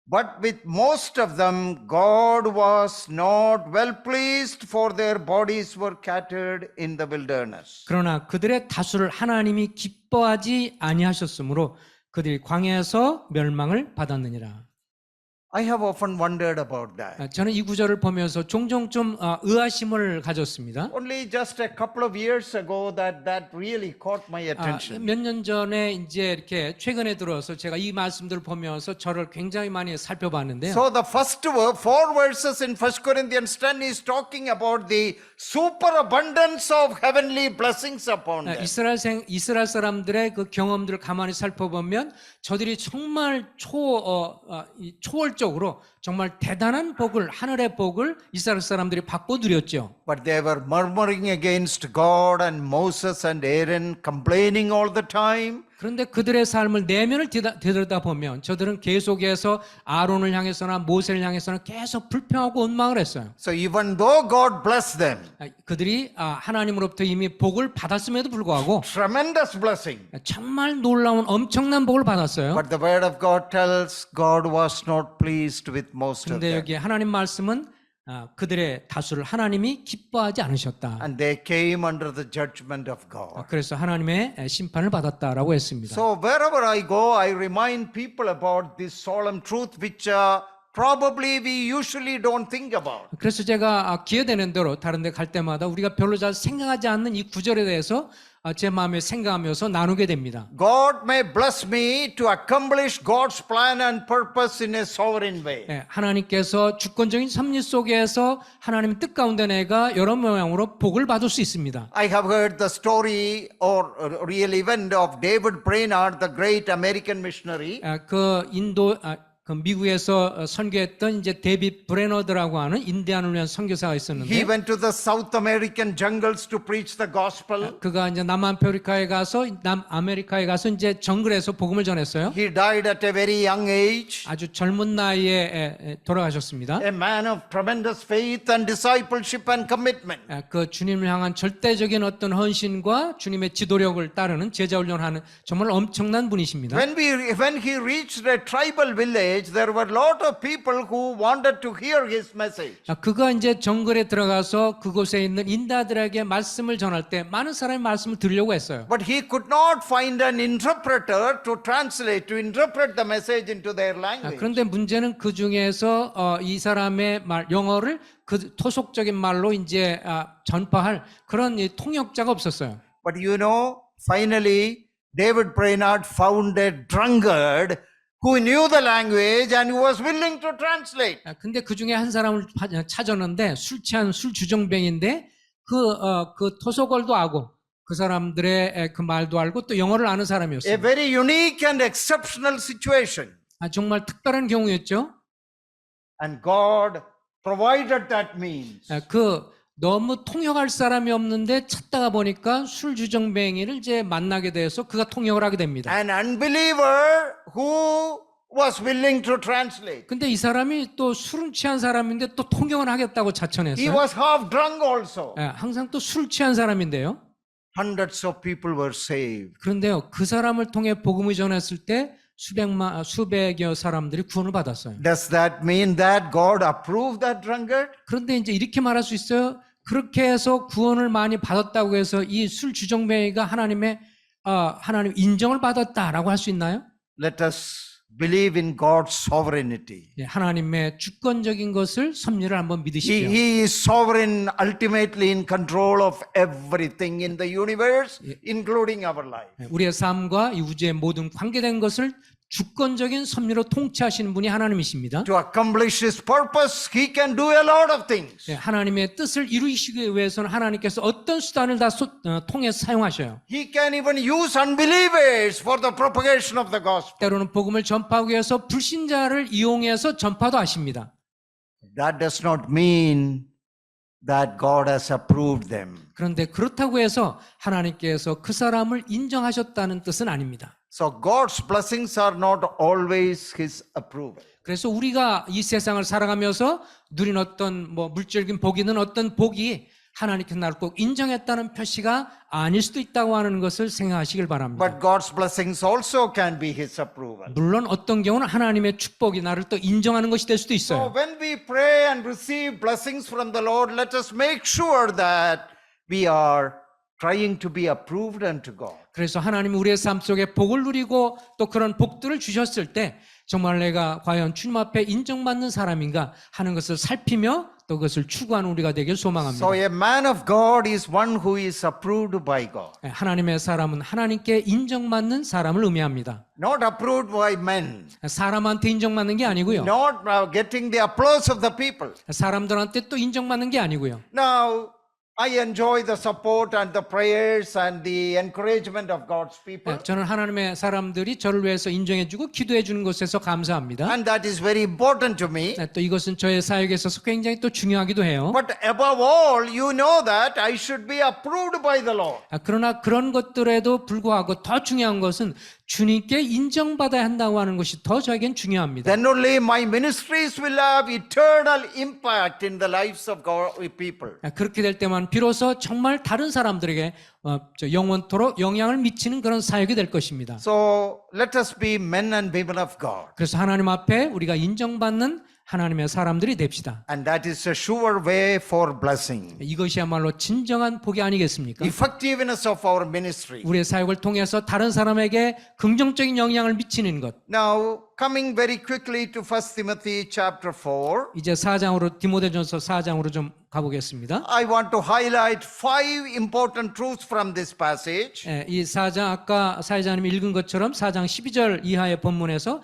But with most of them, God was not well pleased, for their bodies were scattered in the wilderness. 그러나 그들의 다수를 하나님이 기뻐하지 아니하셨으므로 그들이 광야에서 멸망을 받았느니라. I have often wondered about that. 저는 이 구절을 보면서 종종 좀 의아심을 가졌습니다. Only just a couple of years ago that really caught my attention. 몇 년 전에 이제 이렇게 최근에 들어서 제가 이 말씀들을 보면서 저를 굉장히 많이 살펴봤는데요. So the first four verses in 1 Corinthians 10 is talking about the superabundance of heavenly blessings upon them. 이스라엘 사람들의 그 경험들을 가만히 살펴보면 저들이 정말 초월적으로 정말 대단한 복을 하늘의 복을 이스라엘 사람들이 받고 누렸죠. But they were murmuring against God and Moses and Aaron, complaining all the time. 그런데 그들의 삶을 내면을 되돌아보면 저들은 계속해서 아론을 향해서나 모세를 향해서는 계속 불평하고 원망을 했어요. So even though God blessed them, 그들이 하나님으로부터 이미 복을 받았음에도 불구하고 tremendous blessing. 정말 놀라운 엄청난 복을 받았어요. But the word of God tells God was not pleased with most of 그런데 them. 여기 하나님 말씀은 그들의 다수를 하나님이 기뻐하지 않으셨다. And they came under the judgment of God. 그래서 하나님의 심판을 받았다라고 했습니다. So wherever I go, I remind people about this solemn truth which probably we usually don't think about. 그래서 제가 기회되는 대로 다른 데 갈 때마다 우리가 별로 잘 생각하지 않는 이 구절에 대해서 제 마음에 생각하면서 나누게 됩니다. God may bless me to accomplish God's plan and purpose in a sovereign way. 예, 하나님께서 주권적인 섭리 속에서 하나님의 뜻 가운데 내가 여러 모양으로 복을 받을 수 있습니다. I have heard the story or real event of David Brainerd, the great American missionary. 그 미국에서 선교했던 이제 데이빗 브레너드라고 하는 인디안을 위한 선교사가 He 있었는데 went to the South American jungles to preach the gospel. 그가 이제 남아메리카에 가서 이제 정글에서 복음을 전했어요. He died at a very young age. 아주 젊은 나이에 돌아가셨습니다. A man of tremendous faith and discipleship and commitment. 그 주님을 향한 절대적인 어떤 헌신과 주님의 지도력을 따르는 제자 훈련하는 정말 엄청난 분이십니다. When he reached a tribal village, there were a lot of people who wanted to hear his message. 그가 이제 정글에 들어가서 그곳에 있는 인다들에게 말씀을 전할 때 많은 사람이 말씀을 들으려고 했어요. But he could not find an interpreter to interpret the message into their language. 그런데 문제는 그 중에서 이 사람의 말 영어를 그 토속적인 말로 이제 전파할 그런 통역자가 없었어요. But you know, finally, David Brainerd found a drunkard who knew the language and who was willing to translate. 근데 그 중에 한 사람을 찾았는데 술 취한 술 주정뱅인데 그 토속어도 알고 그 사람들의 그 말도 알고 또 영어를 아는 A 사람이었어요. very unique and exceptional situation. 정말 특별한 경우였죠. And God provided that means. 너무 통역할 사람이 없는데 찾다가 보니까 술 주정뱅이를 이제 만나게 돼서 그가 통역을 하게 됩니다. An unbeliever who was willing to translate. 근데 이 사람이 또 술은 취한 사람인데 또 통역을 하겠다고 He 자천했어요. was half drunk also. 항상 또 술 취한 사람인데요. Hundreds of people were saved. 그런데요, 그 사람을 통해 복음을 전했을 때 수백여 사람들이 구원을 받았어요. Does that mean that God approved that drunkard? 그런데 이제 이렇게 말할 수 있어요. 그렇게 해서 구원을 많이 받았다고 해서 이 술 주정뱅이가 하나님 인정을 받았다라고 할 수 있나요? Let us believe in God's sovereignty. 하나님의 주권적인 것을 섭리를 한번 믿으십시오. He is sovereign, ultimately in control of everything in the universe, including our life. 우리의 삶과 이 우주의 모든 관계된 것을 주권적인 섭리로 통치하시는 분이 하나님이십니다. To accomplish His purpose, He can do a lot of things. 하나님의 뜻을 이루시기 위해서는 하나님께서 어떤 수단을 다 통해서 사용하셔요. He can even use unbelievers for the propagation of the gospel. 때로는 복음을 전파하기 위해서 불신자를 이용해서 전파도 하십니다. That does not mean that God has approved them. 그런데 그렇다고 해서 하나님께서 그 사람을 인정하셨다는 뜻은 아닙니다. So God's blessings are not always His approval. 그래서 우리가 이 세상을 살아가면서 누린 어떤 물질적인 복이 있는 어떤 복이 하나님께서 나를 꼭 인정했다는 표시가 아닐 수도 있다고 하는 것을 생각하시길 바랍니다. But God's blessings also can be His approval. 물론 어떤 경우는 하나님의 축복이 나를 또 인정하는 것이 될 수도 So 있어요. when we pray and receive blessings from the Lord, let us make sure that we are trying to be approved unto God. 그래서 하나님이 우리의 삶 속에 복을 누리고 또 그런 복들을 주셨을 때 정말 내가 과연 주님 앞에 인정받는 사람인가 하는 것을 살피며 또 그것을 추구하는 우리가 되길 소망합니다. So a man of God is one who is approved by God. 하나님의 사람은 하나님께 인정받는 사람을 의미합니다. Not approved by men. 사람한테 인정받는 게 아니고요. Not getting the applause of the people. 사람들한테 또 인정받는 게 아니고요. Now, I enjoy the support and the prayers and the encouragement of God's people. 저는 하나님의 사람들이 저를 위해서 인정해주고 기도해주는 것에서 감사합니다. And that is very important to me. 또 이것은 저의 사역에 있어서 굉장히 또 중요하기도 해요. But above all, you know that I should be approved by the Lord. 그러나 그런 것들에도 불구하고 더 중요한 것은 주님께 인정받아야 한다고 하는 것이 더 저에겐 중요합니다. Then only my ministries will have eternal impact in the lives of God people. 그렇게 될 때만 비로소 정말 다른 사람들에게 영원토록 영향을 미치는 그런 사역이 될 것입니다. So let us be men and women of God. 그래서 하나님 앞에 우리가 인정받는 하나님의 사람들이 됩시다. And that is a sure way for blessing. 이것이야말로 진정한 복이 아니겠습니까? Effectiveness of our ministry. 우리의 사역을 통해서 다른 사람에게 긍정적인 영향을 미치는 것. Now, coming very quickly to 1 Timothy chapter 4, 이제 4장으로 디모데전서 4장으로 좀 가보겠습니다. I want to highlight 5 important truths from this passage. 예, 이 4장 아까 사회자님이 읽은 것처럼 4장 12절 이하의 본문에서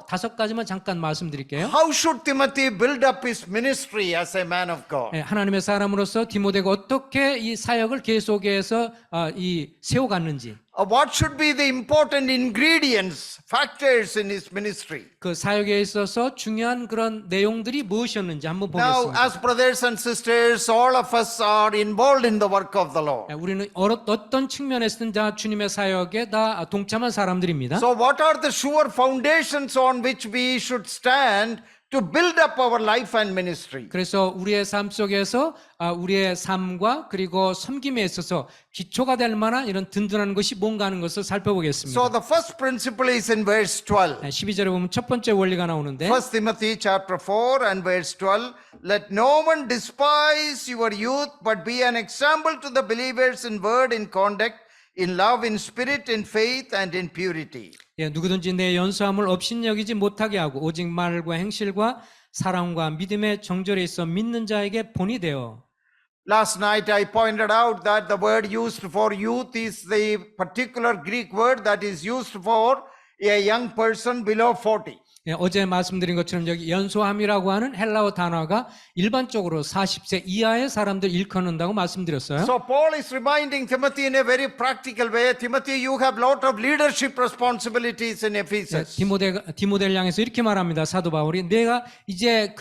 다섯 가지만 잠깐 말씀드릴게요. How should Timothy build up his ministry as a man of God? 예, 하나님의 사람으로서 디모데가 어떻게 이 사역을 계속해서 이 세워갔는지, What should be the important ingredients, factors in his ministry? 그 사역에 있어서 중요한 그런 내용들이 무엇이었는지 한번 Now, 보겠습니다. as brothers and sisters, all of us are involved in the work of the Lord. 예, 우리는 어떤 측면에서든 다 주님의 사역에 다 동참한 사람들입니다. So, what are the sure foundations on which we should stand to build up our life and ministry? 그래서 우리의 삶 속에서 우리의 삶과 그리고 섬김에 있어서 기초가 될 만한 이런 든든한 것이 뭔가 하는 것을 살펴보겠습니다. So, the first principle is in verse 12. 12절에 보면 첫 번째 원리가 나오는데 1 Timothy chapter 4 and verse 12. Let no one despise your youth, but be an example to the believers in word, in conduct, in love, in spirit, in faith, and in purity. 예, 누구든지 내 연수함을 업신여기지 못하게 하고 오직 말과 행실과 사랑과 믿음의 정절에 있어 믿는 자에게 본이 되어. Last night I pointed out that the word used for youth is the particular Greek word that is used for a young person below 40. 예, 어제 말씀드린 것처럼 여기 연소함이라고 하는 헬라어 단어가 일반적으로 40세 이하의 사람들 일컫는다고 말씀드렸어요. So Paul is reminding Timothy in a very practical way, Timothy, you have lot of leadership responsibilities in 예, Ephesus. 디모데를 향해서 이렇게 말합니다. 사도 바울이 내가 이제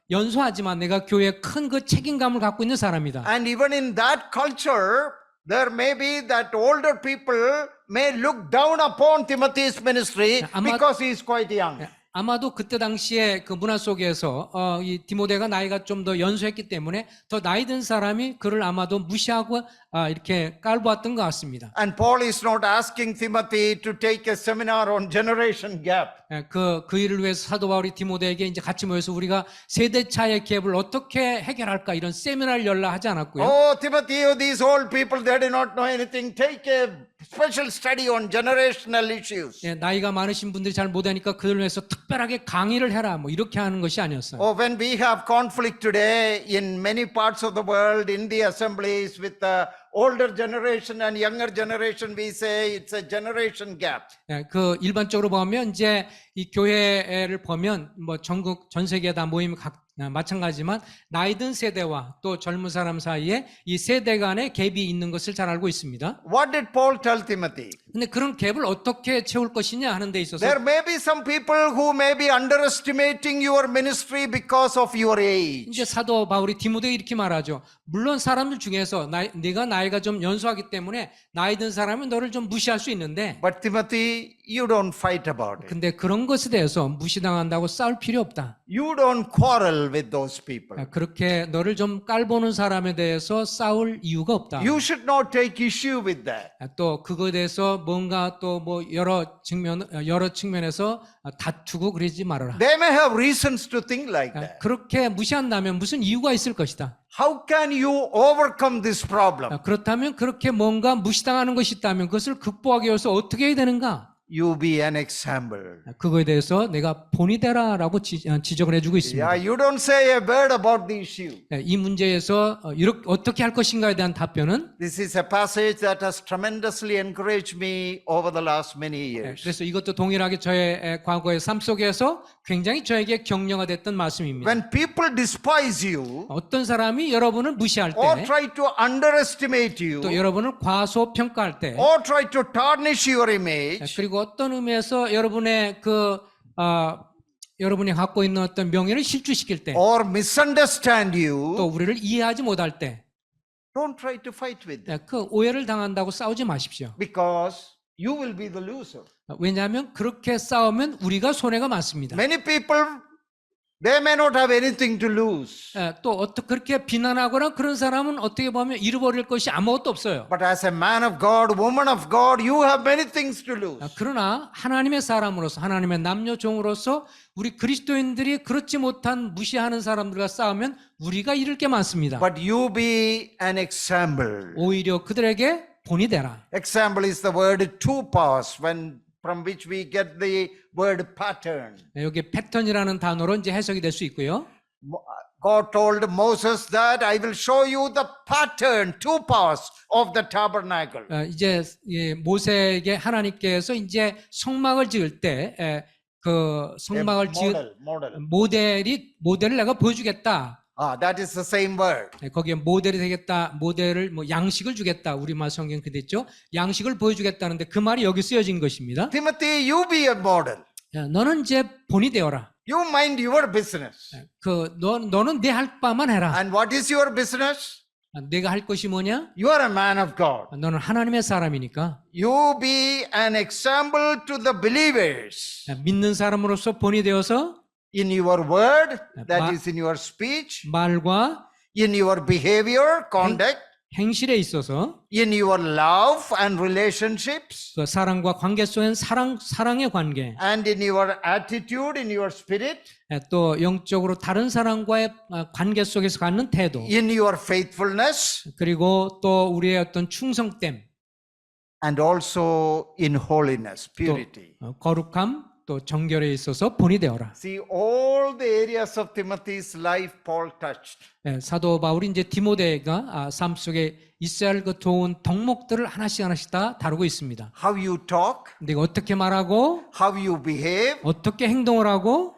연소하지만 내가 교회에 큰 그 책임감을 갖고 있는 사람이다. And even in that culture, there may be that older people may look down upon Timothy's ministry because he is quite young. 예, 아마도 그때 당시에 그 문화 속에서 이 디모데가 나이가 좀 더 연소했기 때문에 더 나이 든 사람이 그를 아마도 무시하고 이렇게 깔보았던 것 같습니다. And Paul is not asking Timothy to take a seminar on generation gap. 예, 그 일을 위해서 사도 바울이 디모데에게 이제 같이 모여서 우리가 세대 차의 갭을 어떻게 해결할까 이런 세미나를 열라 하지 않았고요. Oh, Timothy, these old people, they do not know anything. Take a special study on generational issues. 예, 나이가 많으신 분들이 잘 못하니까 그들 위해서 특별하게 강의를 해라 뭐 이렇게 하는 것이 아니었어요. Oh, when we have conflict today in many parts of the world, in the assemblies with the older generation and younger generation, we say it's a generation gap. 예, 그 일반적으로 보면 이제 이 교회를 보면 뭐 전국 전 세계 다 모임 마찬가지지만 나이 든 세대와 또 젊은 사람 사이에 이 세대 간의 갭이 있는 것을 잘 알고 있습니다. What did Paul tell Timothy? 근데 그런 갭을 어떻게 채울 것이냐 하는 데 있어서 There may be some people who may be underestimating your ministry because of your age. 이제 사도 바울이 디모데에 이렇게 말하죠. 물론 사람들 중에서 네가 나이가 좀 연소하기 때문에 나이 든 사람은 너를 좀 무시할 수 있는데 But Timothy, you don't fight about it. 근데 그런 것에 대해서 무시당한다고 싸울 필요 없다. You don't quarrel with those people. 그렇게 너를 좀 깔보는 사람에 대해서 싸울 이유가 없다. You should not take issue with that. 또 그거에 대해서 뭔가 또 뭐 여러 측면에서 다투고 그러지 말아라. They may have reasons to think like that. 그렇게 무시한다면 무슨 이유가 있을 것이다. How can you overcome this problem? 그렇다면 그렇게 뭔가 무시당하는 것이 있다면 그것을 극복하기 위해서 어떻게 해야 되는가? You be an example. 그거에 대해서 내가 본이 되라라고 지적을 해주고 있습니다. Yeah, you don't say a word about the issue. 이 문제에서 이렇게 어떻게 할 것인가에 대한 답변은 This is a passage that has tremendously encouraged me over the last many years. 그래서 이것도 동일하게 저의 과거의 삶 속에서 굉장히 저에게 격려가 됐던 말씀입니다. When people despise you 어떤 사람이 여러분을 무시할 or 때, try to underestimate you 또 여러분을 과소평가할 때, or try to tarnish your image, 그리고 어떤 의미에서 여러분의 여러분이 갖고 있는 어떤 명예를 실추시킬 때, or misunderstand you, 또 우리를 이해하지 못할 때, don't try to fight with them 그 오해를 당한다고 싸우지 마십시오. because you will be the loser. 왜냐하면 그렇게 싸우면 우리가 손해가 많습니다. Many people, they may not have anything to lose. 또 어떻게 그렇게 비난하거나 그런 사람은 어떻게 보면 잃어버릴 것이 아무것도 없어요. But as a man of God, woman of God, you have many things to lose. 그러나 하나님의 사람으로서 하나님의 남녀 종으로서 우리 그리스도인들이 그렇지 못한 무시하는 사람들과 싸우면 우리가 잃을 게 많습니다. But you be an example. 오히려 그들에게 본이 되라. Example is the word tupos. When from which we get the word pattern. 여기 패턴이라는 단어로 이제 해석이 될 수 있고요. God told Moses that I will show you the pattern, two parts of the tabernacle. 이제 모세에게 하나님께서 이제 성막을 지을 때 그 성막을 지을 모델을 내가 보여주겠다. That is the same word. 거기에 모델이 되겠다, 모델을 뭐 양식을 주겠다. 우리말 성경 그랬죠. 양식을 보여주겠다는데 그 말이 여기 쓰여진 것입니다. Timothy, you be a model. 너는 이제 본이 되어라. You mind your business. 너는 내 할 바만 해라. And what is your business? 내가 할 것이 뭐냐? You are a man of God. 너는 하나님의 사람이니까 You be an example to the believers 믿는 사람으로서 본이 되어서 in your word, Ma- that is in your speech, 말과 in your behavior, conduct, 행실에 있어서 in your love and relationships, 그 사랑과 관계 속엔 사랑의 관계, and in your attitude, in your spirit, 또 영적으로 다른 사람과의 관계 속에서 갖는 태도, in your faithfulness, 그리고 또 우리의 어떤 충성됨, and also in holiness, 또 purity. 거룩함, 또 정결에 있어서 본이 되어라. See, all the areas of Timothy's life Paul touched. 사도 바울이 이제 디모데가 삶 속에 있어야 할 그 좋은 덕목들을 하나씩 다 다루고 있습니다. How you talk, 내가 어떻게 말하고, how you behave, 어떻게 행동을 하고,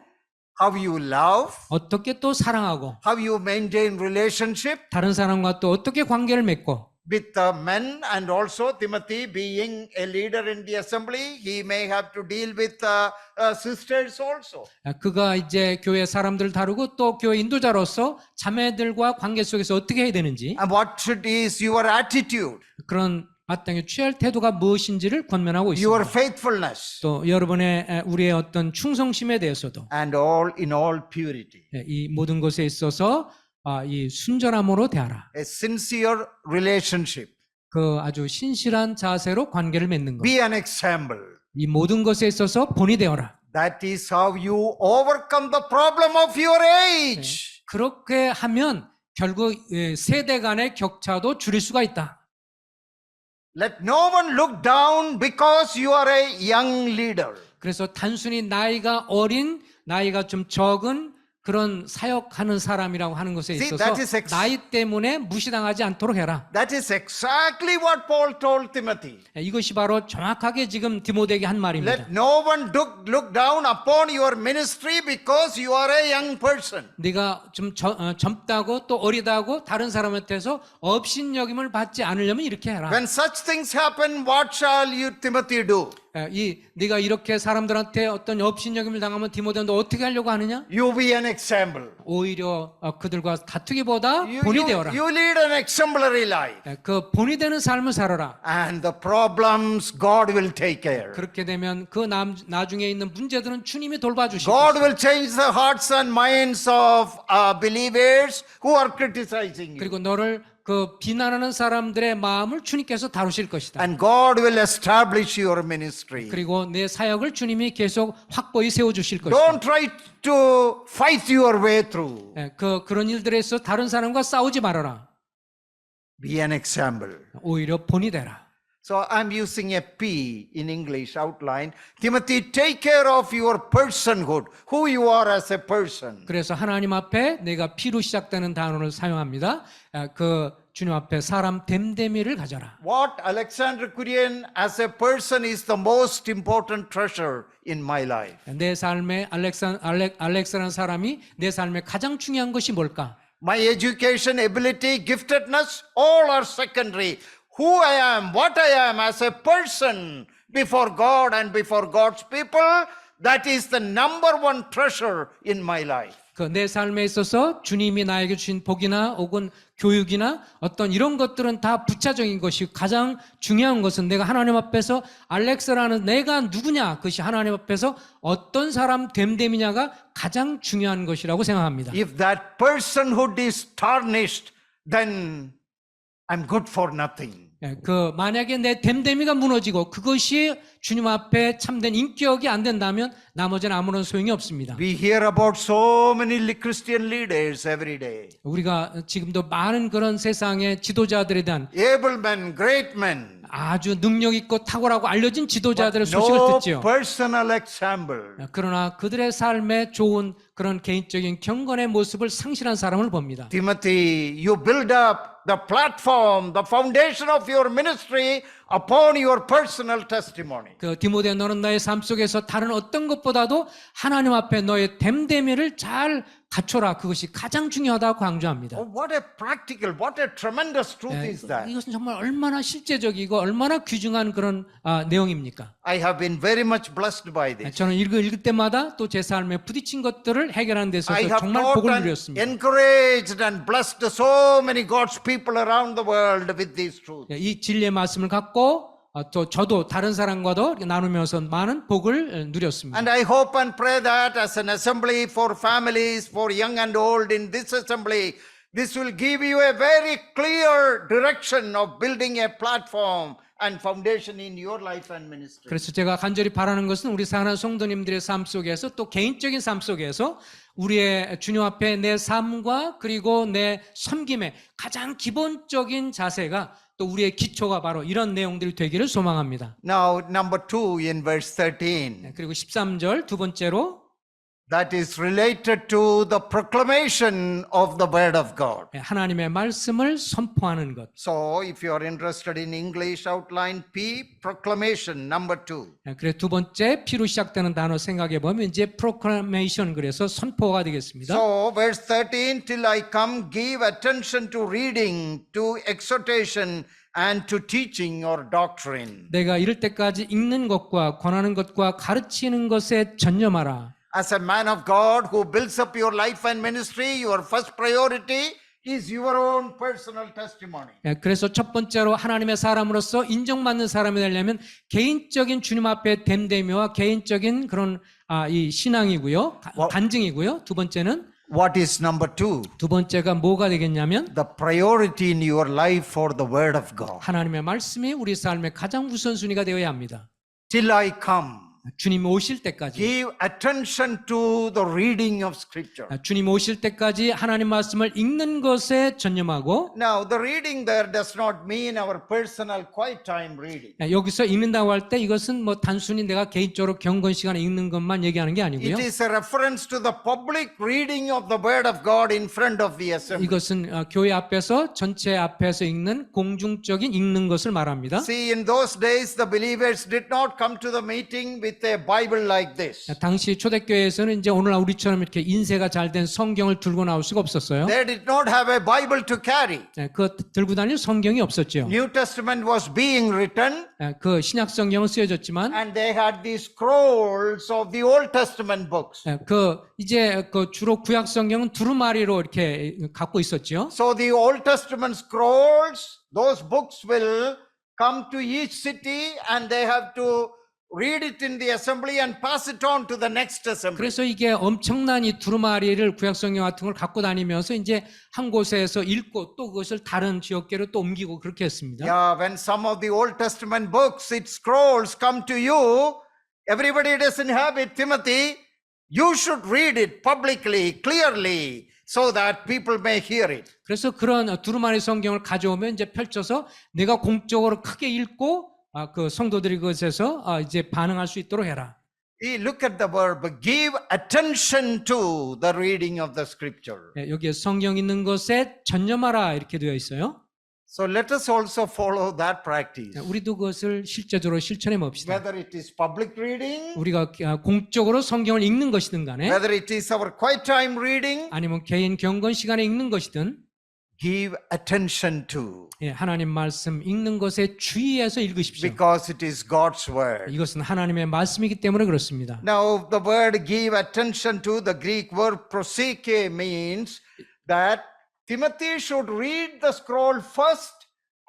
how you love, 어떻게 또 사랑하고, how you maintain relationship 다른 사람과 또 어떻게 관계를 맺고, with the men, and also Timothy being a leader in the assembly, he may have to deal with sisters also. 그가 이제 교회 사람들 다루고 또 교회 인도자로서 자매들과 관계 속에서 어떻게 해야 되는지, And what is your attitude, 그런 마땅히 취할 태도가 무엇인지를 권면하고 your 있습니다. faithfulness, 또 여러분의 우리의 어떤 충성심에 대해서도 and in all purity. 이 모든 것에 있어서 이 순전함으로 대하라. A sincere relationship. 그 아주 신실한 자세로 관계를 맺는 것. Be an example. 이 모든 것에 있어서 본이 되어라. That is how you overcome the problem of your age. 그렇게 하면 결국 세대 간의 격차도 줄일 수가 있다. Let no one look down because you are a young leader. 그래서 단순히 나이가 어린, 나이가 좀 적은 그런 사역하는 사람이라고 하는 것에 See, 있어서 that is 나이 때문에 무시당하지 않도록 해라. That is exactly what Paul told Timothy. 이것이 바로 정확하게 지금 디모데에게 한 말입니다. Let no one look down upon your ministry because you are a young person. 네가 좀 젊다고 또 어리다고 다른 사람한테서 업신여김을 받지 않으려면 이렇게 해라. When such things happen, what shall you, Timothy, do? 네가 이렇게 사람들한테 어떤 업신여김을 당하면 디모데 너 어떻게 하려고 하느냐? You be an example. 오히려 그들과 다투기보다 본이 되어라. You lead an exemplary life. 그 본이 되는 삶을 살아라. And the problems God will take care. 그렇게 되면 그 나중에 있는 문제들은 주님이 돌봐주실 God 것이다. will change the hearts and minds of believers who are criticizing you. 그리고 너를 그 비난하는 사람들의 마음을 주님께서 다루실 것이다. And God will establish your ministry. 그리고 내 사역을 주님이 계속 확고히 세워주실 것이다. Don't try to fight your way through. 그런 일들에서 다른 사람과 싸우지 말아라. Be an example. 오히려 본이 되라. So I'm using a P in English outline. Timothy, take care of your personhood, who you are as a person. 그래서 하나님 앞에 내가 P로 시작되는 단어를 사용합니다. 그 주님 앞에 사람 됨됨이를 가져라. What Alexander Kurian as a person is the most important treasure in my life. 내 삶에 알렉스라는 사람이 내 삶에 가장 중요한 것이 뭘까? My education, ability, giftedness, all are secondary. Who I am, what I am as a person before God and before God's people, that is the number one treasure in my life. 그 내 삶에 있어서 주님이 나에게 주신 복이나 혹은 교육이나 어떤 이런 것들은 다 부차적인 것이 가장 중요한 것은 내가 하나님 앞에서 알렉스라는 내가 누구냐 그것이 하나님 앞에서 어떤 사람 됨됨이냐가 가장 중요한 것이라고 생각합니다. If that personhood is tarnished, then I'm good for nothing. 그 만약에 내 됨됨이가 무너지고 그것이 주님 앞에 참된 인격이 안 된다면 나머지는 아무런 소용이 없습니다. We hear about so many Christian leaders every day. 우리가 지금도 많은 그런 세상의 지도자들에 대한 Able men, great men. 아주 능력 있고 탁월하고 알려진 지도자들의 but 소식을 no 듣지요. personal example. 그러나 그들의 삶에 좋은 그런 개인적인 경건의 모습을 상실한 사람을 봅니다. Timothy, you build up the platform, the foundation of your ministry upon your personal testimony. 그 디모데 너는 너의 삶 속에서 다른 어떤 것보다도 하나님 앞에 너의 됨됨이를 잘 갖춰라. 그것이 가장 중요하다고 강조합니다. Oh, what a practical, what a tremendous truth is that. 이것은 정말 얼마나 실제적이고 얼마나 귀중한 그런 내용입니까? I have been very much blessed by this. 저는 읽을 때마다 또 제 삶에 부딪힌 것들을 해결하는 데서 I have 정말 taught 복을 and 누렸습니다. encouraged and blessed so many God's people around the world with these truths. 이 진리의 말씀을 갖고 또 저도 다른 사람과도 나누면서 많은 복을 누렸습니다. And I hope and pray that as an assembly for families, for young and old in this assembly, this will give you a very clear direction of building a platform and foundation in your life and ministry. 그래서 제가 간절히 바라는 것은 우리 사랑하는 성도님들의 삶 속에서 또 개인적인 삶 속에서 우리의 주님 앞에 내 삶과 그리고 내 섬김의 가장 기본적인 자세가 또 우리의 기초가 바로 이런 내용들이 되기를 소망합니다. Now, number 2 in verse 13. 그리고 13절 두 번째로 That is related to the proclamation of the word of God. 하나님의 말씀을 선포하는 것. So, if you are interested in English outline P, proclamation, number 2. 그래서 두 번째 P로 시작되는 단어 생각해 보면 이제 proclamation 그래서 선포가 되겠습니다. So, verse 13, till I come, give attention to reading, to exhortation, and to teaching or doctrine. 내가 이럴 때까지 읽는 것과 권하는 것과 가르치는 것에 전념하라. As a man of God who builds up your life and ministry, your first priority is your own personal testimony. 그래서 첫 번째로 하나님의 사람으로서 인정받는 사람이 되려면 개인적인 주님 앞에 됨됨이와 개인적인 그런 이 신앙이고요. 간증이고요. 두 번째는 What is number 2? 두 번째가 뭐가 되겠냐면 The priority in your life for the word of God. 하나님의 말씀이 우리 삶의 가장 우선순위가 되어야 합니다. Till I come. 주님 오실 때까지 Give attention to the reading of scripture. 주님 오실 때까지 하나님 말씀을 읽는 것에 전념하고 Now, the reading there does not mean our personal quiet time reading. 여기서 읽는다고 할 때 이것은 뭐 단순히 내가 개인적으로 경건 시간에 읽는 것만 얘기하는 게 아니고요. It is a reference to the public reading of the word of God in front of the assembly. 이것은 교회 앞에서 전체 앞에서 읽는 공중적인 읽는 것을 말합니다. See, in those days, the believers did not come to the meeting with a Bible like this. 당시 초대교회에서는 이제 오늘날 우리처럼 이렇게 인쇄가 잘 된 성경을 들고 나올 수가 없었어요. They did not have a Bible to carry. 그 들고 다닐 성경이 없었죠. New Testament was being written, 그 신약 성경은 쓰여졌지만 and they had these scrolls of the Old Testament books. 그 이제 그 주로 구약 성경은 두루마리로 이렇게 갖고 있었죠. So the Old Testament scrolls, those books will come to each city, and they have to read it in the assembly and pass it on to the next assembly. 그래서 이게 엄청난 이 두루마리를 구약 성경 같은 걸 갖고 다니면서 이제 한 곳에서 읽고 또 그것을 다른 지역계로 또 옮기고 그렇게 했습니다. Yeah, when some of the Old Testament books, its scrolls come to you, everybody doesn't have it, Timothy. You should read it publicly, clearly, so that people may hear it. 그래서 그런 두루마리 성경을 가져오면 이제 펼쳐서 내가 공적으로 크게 읽고 그 성도들이 그것에서 이제 반응할 수 있도록 해라. Look at the verb, give attention to the reading of the scripture. 여기에 성경 있는 것에 전념하라 이렇게 되어 있어요. So let us also follow that practice. 우리도 그것을 실제적으로 실천해 봅시다. Whether it is public reading, 우리가 공적으로 성경을 읽는 것이든 간에 whether it is our quiet time reading, 아니면 개인 경건 시간에 읽는 것이든 give attention to. 하나님 말씀 읽는 것에 주의해서 읽으십시오. Because it is God's word. 이것은 하나님의 말씀이기 때문에 그렇습니다. Now, the word give attention to, the Greek word prosike, means that Timothy should read the scroll first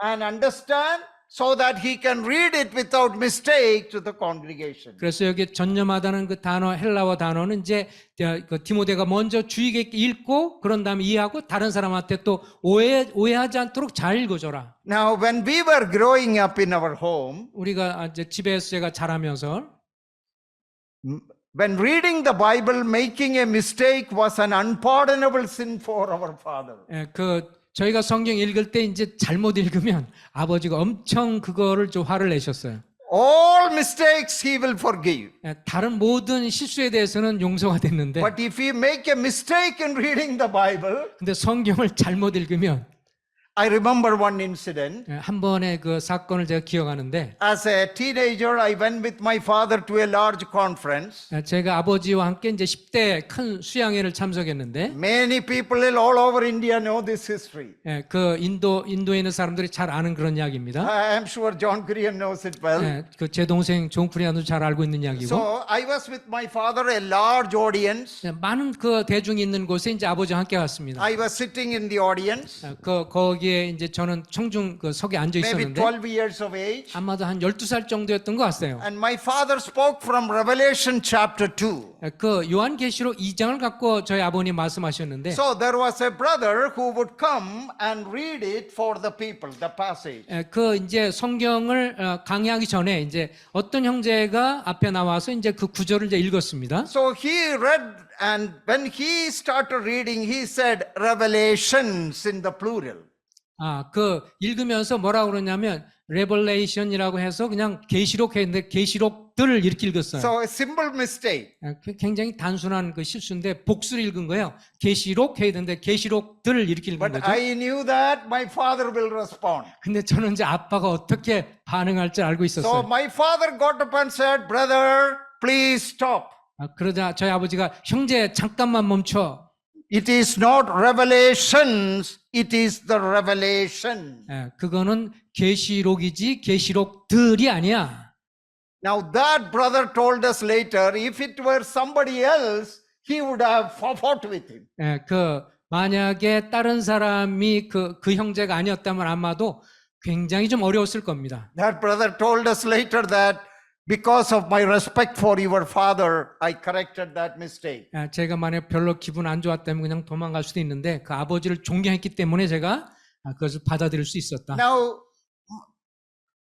and understand so that he can read it without mistake to the congregation. 그래서 여기 전념하다는 그 단어 헬라어 단어는 이제 그 디모데가 먼저 주의 깊게 읽고 그런 다음에 이해하고 다른 사람한테 또 오해하지 않도록 잘 읽어줘라. Now, when we were growing up in our home, 우리가 이제 집에서 제가 자라면서 when reading the Bible, making a mistake was an unpardonable sin for our father. 그 저희가 성경 읽을 때 이제 잘못 읽으면 아버지가 엄청 그거를 좀 화를 내셨어요. All mistakes he will forgive. 다른 모든 실수에 대해서는 용서가 됐는데, But if you make a mistake in reading the Bible, 근데 성경을 잘못 읽으면 I remember one incident. 한 번의 그 사건을 제가 기억하는데, As a teenager, I went with my father to a large conference. 제가 아버지와 함께 이제 10대 큰 수양회를 참석했는데, Many people all over India know this history. 그 인도에 있는 사람들이 잘 아는 그런 이야기입니다. I am sure John Korean knows it well. 그 제 동생 존 쿠리안도 잘 알고 있는 이야기고, So I was with my father, a large audience. 많은 그 대중이 있는 곳에 이제 아버지와 함께 갔습니다. I was sitting in the audience, 거기에 이제 저는 청중 그 석에 앉아 maybe 있었는데 12 years of age. 아마도 한 12살 정도였던 것 같아요. And my father spoke from Revelation chapter 2. 그 요한계시록 2장을 갖고 저희 아버님 말씀하셨는데, So there was a brother who would come and read it for the people, the passage. 그 이제 성경을 강의하기 전에 이제 어떤 형제가 앞에 나와서 이제 그 구절을 이제 읽었습니다. So he read, and when he started reading, he said revelations in the plural. 그 읽으면서 뭐라고 그러냐면 레벌레이션이라고 해서 그냥 계시록 했는데 계시록들을 이렇게 읽었어요. So a simple mistake. 굉장히 단순한 그 실수인데 복수를 읽은 거예요. 계시록 해야 되는데 계시록들을 이렇게 읽은 But 거죠. I knew that my father will respond. 근데 저는 이제 아빠가 어떻게 반응할 줄 알고 So 있었어요. my father got up and said, brother, please stop. 그러자 저희 아버지가 형제 잠깐만 멈춰. It is not revelations, it is the revelation. 그거는 계시록이지 계시록들이 아니야. Now that brother told us later, if it were somebody else, he would have fought with him. 그 만약에 다른 사람이 그 형제가 아니었다면 아마도 굉장히 좀 어려웠을 겁니다. That brother told us later that because of my respect for your father, I corrected that mistake. 제가 만약 별로 기분 안 좋았다면 그냥 도망갈 수도 있는데 그 아버지를 존경했기 때문에 제가 그것을 받아들일 수 있었다. Now,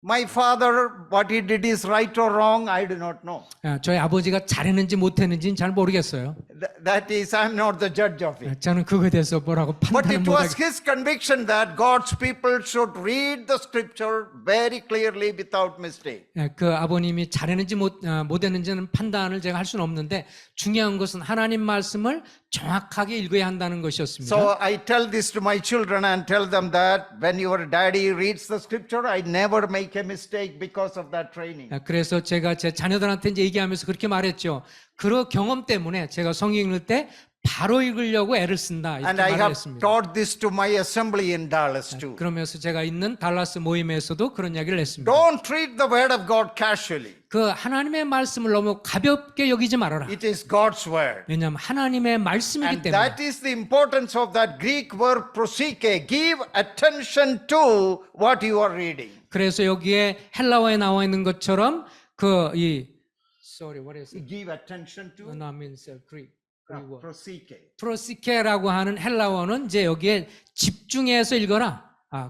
my father, what he did is right or wrong, I do not know. 저희 아버지가 잘했는지 못했는지는 잘 모르겠어요. That is, I'm not the judge of it. 저는 그거에 대해서 뭐라고 But 판단을 it was 못하겠어요. his conviction that God's people should read the scripture very clearly without mistake. 그 아버님이 잘했는지 못했는지는 판단을 제가 할 수는 없는데 중요한 것은 하나님 말씀을 정확하게 읽어야 한다는 것이었습니다. So I tell this to my children and tell them that when your daddy reads the scripture, I never make a mistake because of that training. 그래서 제가 제 자녀들한테 이제 얘기하면서 그렇게 말했죠. 그 경험 때문에 제가 성경 읽을 때 바로 읽으려고 애를 쓴다 이렇게 And I 말을 have 했습니다. taught this to my assembly in Dallas too. 그러면서 제가 있는 달라스 모임에서도 그런 이야기를 했습니다. Don't treat the word of God casually. 그 하나님의 말씀을 너무 가볍게 여기지 말아라. It is God's word. 왜냐하면 하나님의 말씀이기 And 때문에. that is the importance of that Greek word prosike. Give attention to what you are reading. 그래서 여기에 헬라어에 나와 있는 것처럼 what is it? Give attention to No, I mean Greek. word. prosike. 프로시케라고 하는 헬라어는 이제 여기에 집중해서 읽어라.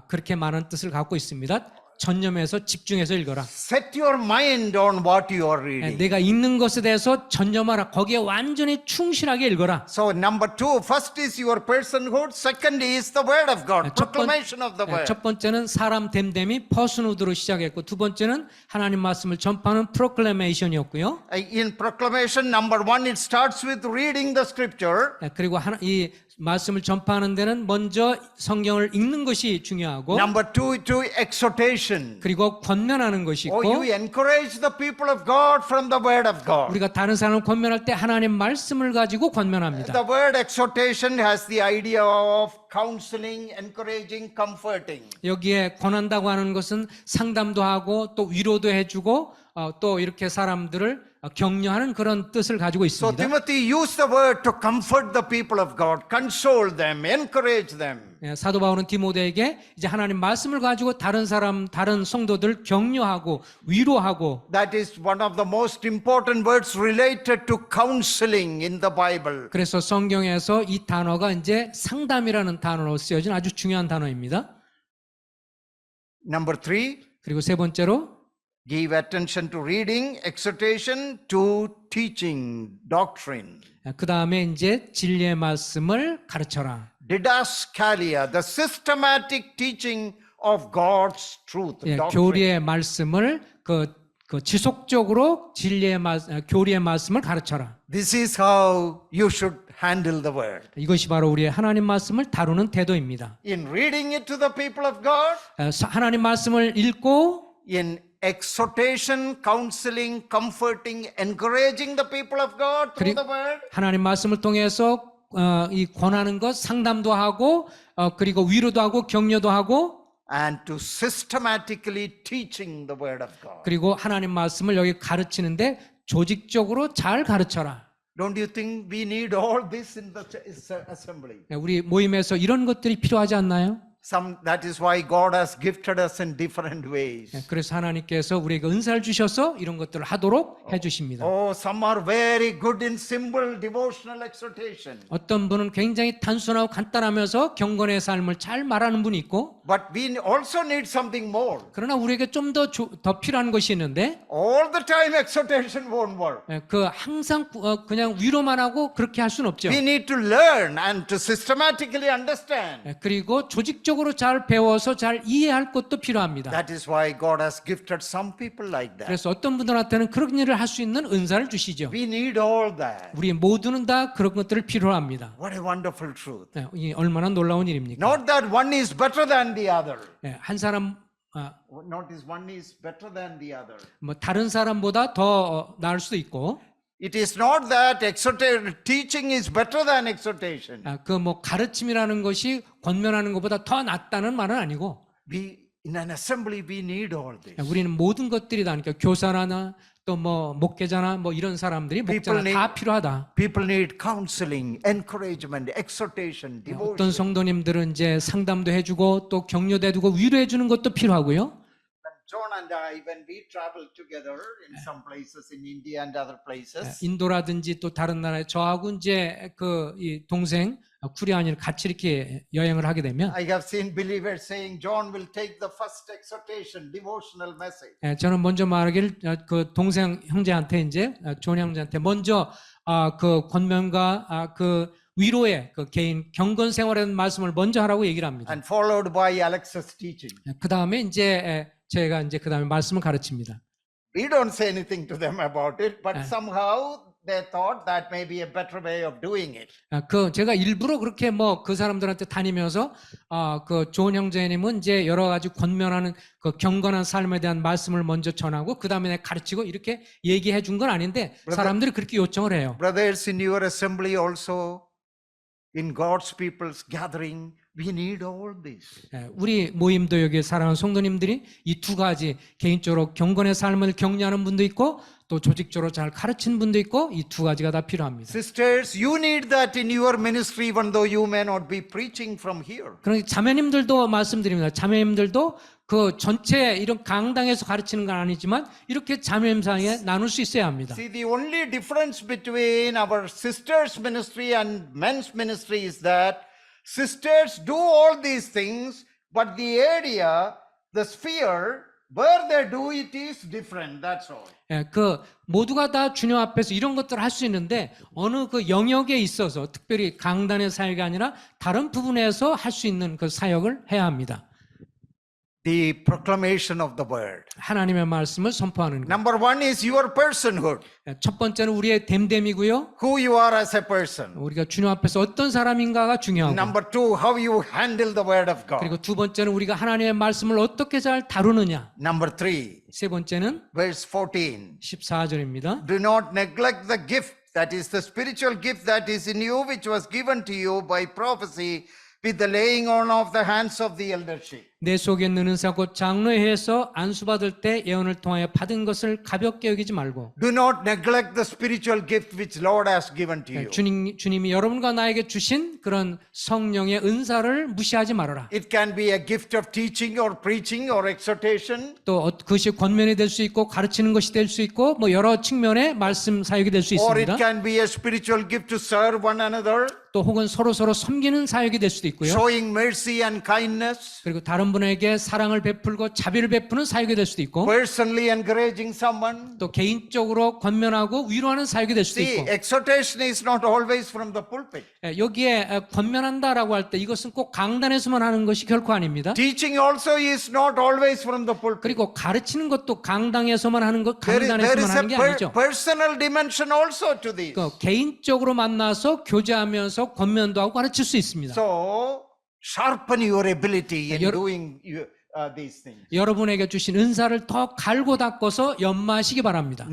그렇게 많은 뜻을 갖고 있습니다. 전념해서 집중해서 읽어라. Set your mind on what you are reading. 내가 읽는 것에 대해서 전념하라. 거기에 완전히 충실하게 읽어라. So number two, first is your personhood. Second is the word of God, proclamation of the word. 첫 번째는 사람 됨됨이 퍼슨후드로 시작했고 두 번째는 하나님 말씀을 전파하는 프로클레메이션이었고요. In proclamation, number one, it starts with reading the scripture. 그리고 이 말씀을 전파하는 데는 먼저 성경을 읽는 것이 중요하고 Number two, to exhortation. 그리고 권면하는 것이 있고 You encourage the people of God from the word of God. 우리가 다른 사람을 권면할 때 하나님 말씀을 가지고 권면합니다. The word exhortation has the idea of counseling, encouraging, comforting. 여기에 권한다고 하는 것은 상담도 하고 또 위로도 해주고 또 이렇게 사람들을 격려하는 그런 뜻을 가지고 So 있습니다. Timothy used the word to comfort the people of God, console them, encourage them. 사도 바울은 디모데에게 이제 하나님 말씀을 가지고 다른 성도들 격려하고 위로하고 That is one of the most important words related to counseling in the Bible. 그래서 성경에서 이 단어가 이제 상담이라는 단어로 쓰여진 아주 중요한 단어입니다. Number three, 그리고 세 번째로 Give attention to reading, exhortation, to teaching, doctrine. 그 다음에 이제 진리의 말씀을 가르쳐라. Didaskalia, the systematic teaching of God's truth. 예, doctrine. 교리의 말씀을 그 지속적으로 교리의 말씀을 가르쳐라. This is how you should handle the word. 이것이 바로 우리의 하나님 말씀을 다루는 태도입니다. In reading it to the people of God, 하나님 말씀을 읽고 in exhortation, counseling, comforting, encouraging the people of God through the word, 하나님 말씀을 통해서 이 권하는 것 상담도 하고 그리고 위로도 하고 격려도 하고 and to systematically teaching the word of God. 그리고 하나님 말씀을 여기 가르치는데 조직적으로 잘 가르쳐라. Don't you think we need all this in the assembly? 우리 모임에서 이런 것들이 필요하지 않나요? That is why God has gifted us in different ways. 그래서 하나님께서 우리에게 은사를 주셔서 이런 것들을 하도록 해주십니다. Oh, some are very good in simple devotional exhortation. 어떤 분은 굉장히 단순하고 간단하면서 경건의 삶을 잘 말하는 분이 있고 But we also need something more. 그러나 우리에게 좀 더 필요한 것이 있는데 All the time exhortation won't work. 그 항상 그냥 위로만 하고 그렇게 할 수는 없죠. We need to learn and to systematically understand. 그리고 조직적으로 잘 배워서 잘 이해할 것도 필요합니다. That is why God has gifted some people like that. 그래서 어떤 분들한테는 그런 일을 할 수 있는 은사를 주시죠. We need all that. 우리 모두는 다 그런 것들을 필요로 합니다. What a wonderful truth. 이 얼마나 놀라운 일입니까? Not that one is better than the other. 한 사람 Not is one is better than the other. 뭐 다른 사람보다 더 나을 수도 있고 It is not that teaching is better than exhortation. 그 뭐 가르침이라는 것이 권면하는 것보다 더 낫다는 말은 아니고 In an assembly we need all this. 우리는 모든 것들이 다 그러니까 교사나 또 뭐 목회자나 뭐 이런 사람들이 목자나 다 필요하다. People need counseling, encouragement, exhortation, 어떤 devotion. 성도님들은 이제 상담도 해주고 또 격려도 해주고 위로해주는 것도 필요하고요. John and I, when we traveled together in some places in India and other places, 인도라든지 또 다른 나라에 저하고 이제 그 이 동생 쿠리안이 같이 이렇게 여행을 하게 되면 I have seen believers saying John will take the first exhortation, devotional message. 저는 먼저 말하기를 그 동생 형제한테 이제 존 형제한테 먼저 그 권면과 그 위로의 그 개인 경건 생활의 말씀을 먼저 하라고 얘기를 합니다. And followed by Alex's teaching. 그 다음에 이제 제가 이제 그 다음에 말씀을 가르칩니다. We don't say anything to them about it, but somehow they thought that may be a better way of doing it. 그 제가 일부러 그렇게 뭐 그 사람들한테 다니면서 그 좋은 형제님은 이제 여러 가지 권면하는 그 경건한 삶에 대한 말씀을 먼저 전하고 그 다음에 가르치고 이렇게 얘기해 준 건 아닌데 사람들이 그렇게 요청을 해요. Brothers, in your assembly also, in God's people's gathering, we need all this. 우리 모임도 여기 사랑하는 성도님들이 이 두 가지 개인적으로 경건의 삶을 격려하는 분도 있고 또 조직적으로 잘 가르치는 분도 있고 이 두 가지가 다 필요합니다. Sisters, you need that in your ministry even though you may not be preaching from here. 그러니까 자매님들도 말씀드립니다. 자매님들도 그 전체 이런 강당에서 가르치는 건 아니지만 이렇게 자매님상에 나눌 수 있어야 합니다. See, the only difference between our sisters' ministry and men's ministry is that sisters do all these things, but the area, the sphere, where they do it is different. That's all. 그 모두가 다 주님 앞에서 이런 것들을 할 수 있는데 어느 그 영역에 있어서 특별히 강단의 사역이 아니라 다른 부분에서 할 수 있는 그 사역을 해야 합니다. The proclamation of the word. 하나님의 말씀을 선포하는 것. Number one is your personhood, 첫 번째는 우리의 됨됨이고요. who you are as a person. 우리가 주님 앞에서 어떤 사람인가가 중요하고 Number two, how you handle the word of God. 그리고 두 번째는 우리가 하나님의 말씀을 어떻게 잘 다루느냐. Number three, 세 번째는 verse 14. 14절입니다. Do not neglect the gift, that is the spiritual gift that is in you, which was given to you by prophecy with the laying on of the hands of the eldership. 내 속에 있는 은사 곧 장로회에서 안수받을 때 예언을 통하여 받은 것을 가볍게 여기지 말고 Do not neglect the spiritual gift which Lord has given to you. 주님이 여러분과 나에게 주신 그런 성령의 은사를 무시하지 말아라. It can be a gift of teaching or preaching or exhortation. 또 그것이 권면이 될 수 있고 가르치는 것이 될 수 있고 뭐 여러 측면의 말씀 사역이 될 수 Or 있습니다. it can be a spiritual gift to serve one another. 또 혹은 서로서로 섬기는 사역이 될 수도 있고요. showing mercy and kindness, 그리고 다른 분에게 사랑을 베풀고 자비를 베푸는 사역이 될 수도 있고, personally encouraging someone. 또 개인적으로 권면하고 위로하는 사역이 될 수도 See, 있고. exhortation is not always from the pulpit. 여기에 권면한다라고 할 때 이것은 꼭 강단에서만 하는 것이 결코 아닙니다. Teaching also is not always from the pulpit. 그리고 가르치는 것도 강당에서만 하는 것, There 강단에서만 is a 하는 게 아니죠. personal dimension also to this. 개인적으로 만나서 교제하면서 권면도 하고 가르칠 수 있습니다. So, sharpen your ability in 여러- doing these things. 여러분에게 주신 은사를 더 갈고 닦아서 연마하시기 바랍니다.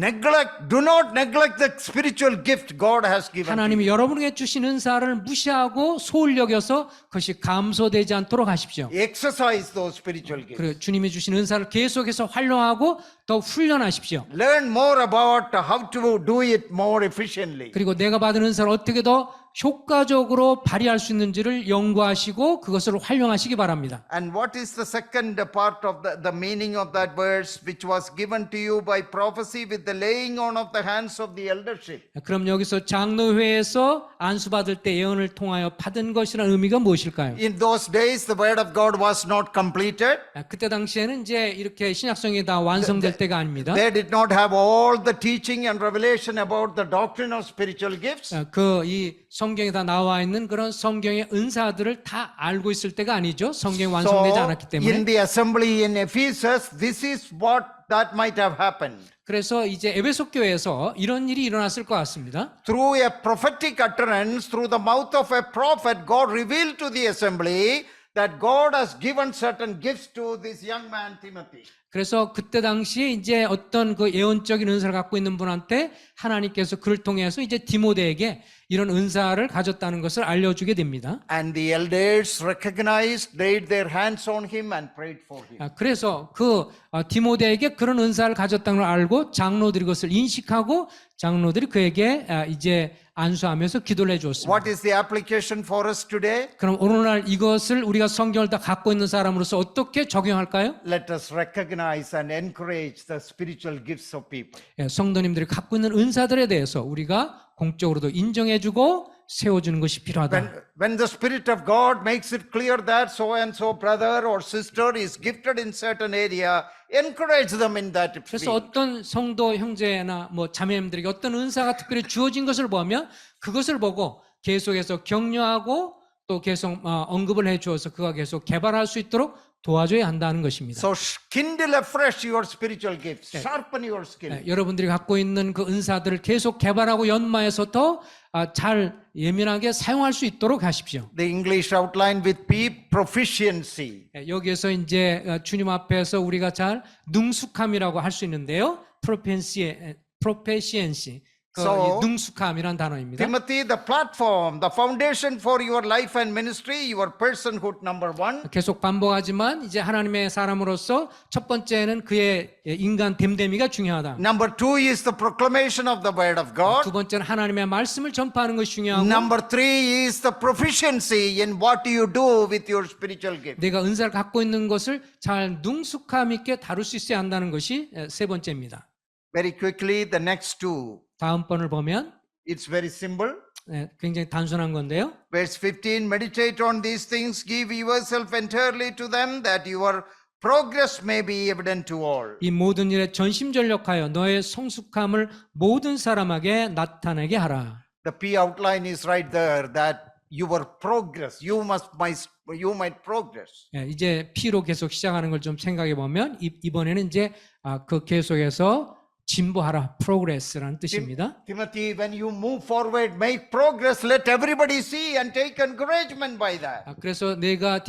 Do not neglect the spiritual gift God has given. to you. 하나님이 여러분에게 주신 은사를 무시하고 소홀히 여겨서 그것이 감소되지 않도록 하십시오. Exercise those spiritual gifts. 그리고 주님이 주신 은사를 계속해서 활용하고 더 훈련하십시오. Learn more about how to do it more efficiently. 그리고 내가 받은 은사를 어떻게 더 효과적으로 발휘할 수 있는지를 연구하시고 그것을 활용하시기 바랍니다. And what is the second part of the meaning of that verse, which was given to you by prophecy with the laying on of the hands of the eldership? 그럼 여기서 장로회에서 안수받을 때 예언을 통하여 받은 것이라는 의미가 무엇일까요? In those days, the word of God was not completed. 그때 당시에는 이제 이렇게 신약성이 다 완성될 때가 아닙니다. They did not have all the teaching and revelation about the doctrine of spiritual gifts. 이 성경에 다 나와 있는 그런 성경의 은사들을 다 알고 있을 때가 아니죠. 성경이 So, 완성되지 않았기 때문에. in the assembly in Ephesus, this is what that might have happened. 그래서 이제 에베소 교회에서 이런 일이 일어났을 것 같습니다. Through a prophetic utterance, through the mouth of a prophet, God revealed to the assembly that God has given certain gifts to this young man Timothy. 그래서 그때 당시에 이제 어떤 그 예언적인 은사를 갖고 있는 분한테 하나님께서 그를 통해서 이제 디모데에게 이런 은사를 가졌다는 것을 알려주게 됩니다. And the elders recognized, laid their hands on him and prayed for him. 그래서 디모데에게 그런 은사를 가졌다는 걸 알고 장로들이 그것을 인식하고 장로들이 그에게 이제 안수하면서 기도를 해주었습니다. What is the application for us today? 그럼 오늘날 이것을 우리가 성경을 다 갖고 있는 사람으로서 어떻게 적용할까요? Let us recognize and encourage the spiritual gifts of people. 성도님들이 갖고 있는 은사들에 대해서 우리가 공적으로도 인정해주고 세워주는 것이 필요하다. When the Spirit of God makes it clear that so and so brother or sister is gifted in certain area, encourage them in that 그래서 field. 어떤 성도 형제나 뭐 자매님들에게 어떤 은사가 특별히 주어진 것을 보면 그것을 보고 계속해서 격려하고 또 계속 언급을 해주어서 그가 계속 개발할 수 있도록 도와줘야 한다는 것입니다. So kindle afresh your spiritual gifts, sharpen your skill. 여러분들이 갖고 있는 그 은사들을 계속 개발하고 연마해서 더 잘 예민하게 사용할 수 있도록 하십시오. The English outline with P, proficiency. 여기에서 이제 주님 앞에서 우리가 잘 능숙함이라고 할 수 있는데요. proficiency. So, 능숙함이란 단어입니다. Timothy, the platform, the foundation for your life and ministry, your personhood, number one. 계속 반복하지만 이제 하나님의 사람으로서 첫 번째는 그의 인간 됨됨이가 중요하다. Number two is the proclamation of the word of God. 두 번째는 하나님의 말씀을 전파하는 것이 중요하고 Number three is the proficiency in what you do with your spiritual gift. 내가 은사를 갖고 있는 것을 잘 능숙함 있게 다룰 수 있어야 한다는 것이 세 번째입니다. Very quickly, the next two. 다음 번을 보면 It's very simple. 굉장히 단순한 건데요. Verse 15, meditate on these things, give yourself entirely to them, that your progress may be evident to all. 이 모든 일에 전심전력하여 너의 성숙함을 모든 사람에게 나타내게 하라. The P outline is right there, that your progress, you might progress. 이제 P로 계속 시작하는 걸 좀 생각해 보면 이번에는 이제 그 계속해서 진보하라, progress라는 뜻입니다. Timothy, when you move forward, make progress, let everybody see and take encouragement by that. 그래서 내가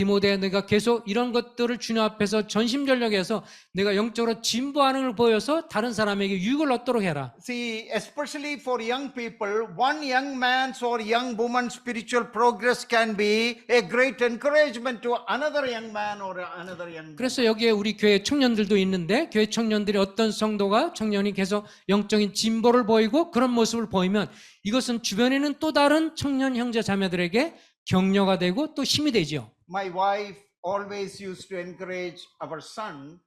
계속 이런 것들을 주님 앞에서 전심전력해서 내가 영적으로 진보하는 걸 보여서 다른 사람에게 유익을 얻도록 해라. See, especially for young people, one young man's or young woman's spiritual progress can be a great encouragement to another young man or another young woman. 그래서 여기에 우리 교회 청년들도 있는데 교회 청년들이 어떤 성도가 청년이 계속 영적인 진보를 보이고 그런 모습을 보이면 이것은 주변에 있는 또 다른 청년 형제 자매들에게 격려가 되고 또 힘이 되죠. My wife always used to encourage our son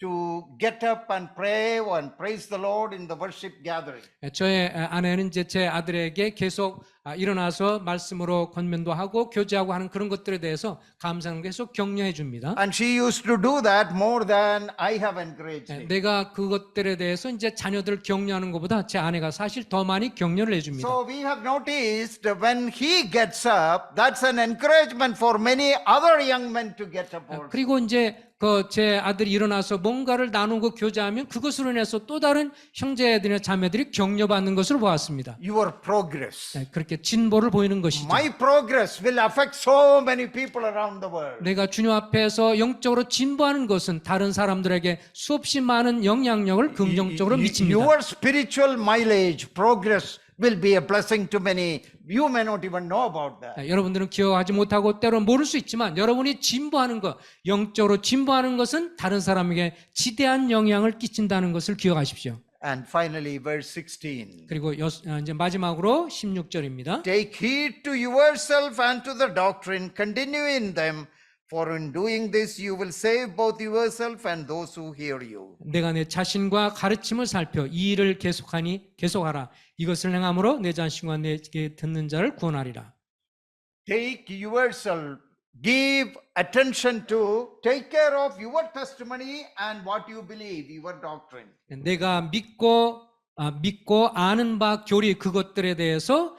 to get up and pray and praise the Lord in the worship gathering. 저의 아내는 이제 제 아들에게 계속 일어나서 말씀으로 권면도 하고 교제하고 하는 그런 것들에 대해서 감사하는 걸 계속 격려해 줍니다. And she used to do that more than I have encouraged him. 내가 그것들에 대해서 이제 자녀들을 격려하는 것보다 제 아내가 사실 더 많이 격려를 해줍니다. So we have noticed when he gets up, that's an encouragement for many other young men to get up also. 그리고 이제 그 제 아들이 일어나서 뭔가를 나누고 교제하면 그것으로 인해서 또 다른 형제들이나 자매들이 격려받는 것으로 보았습니다. Your progress. 그렇게 진보를 보이는 것이죠. My progress will affect so many people around the world. 내가 주님 앞에서 영적으로 진보하는 것은 다른 사람들에게 수없이 많은 영향력을 긍정적으로 미칩니다. Your spiritual mileage, progress will be a blessing to many. You may not even know about that. 여러분들은 기억하지 못하고 때로는 모를 수 있지만 여러분이 진보하는 것, 영적으로 진보하는 것은 다른 사람에게 지대한 영향을 끼친다는 것을 기억하십시오. And finally, verse 16. 그리고 이제 마지막으로 16절입니다. Take heed to yourself and to the doctrine, continue in them, for in doing this you will save both yourself and those who hear you. 내가 내 자신과 가르침을 살펴 이 일을 계속하라. 이것을 행함으로 내 자신과 내게 듣는 자를 구원하리라. Take yourself, give attention to, take care of your testimony and what you believe, your doctrine. 내가 믿고 아는 바 교리 그것들에 대해서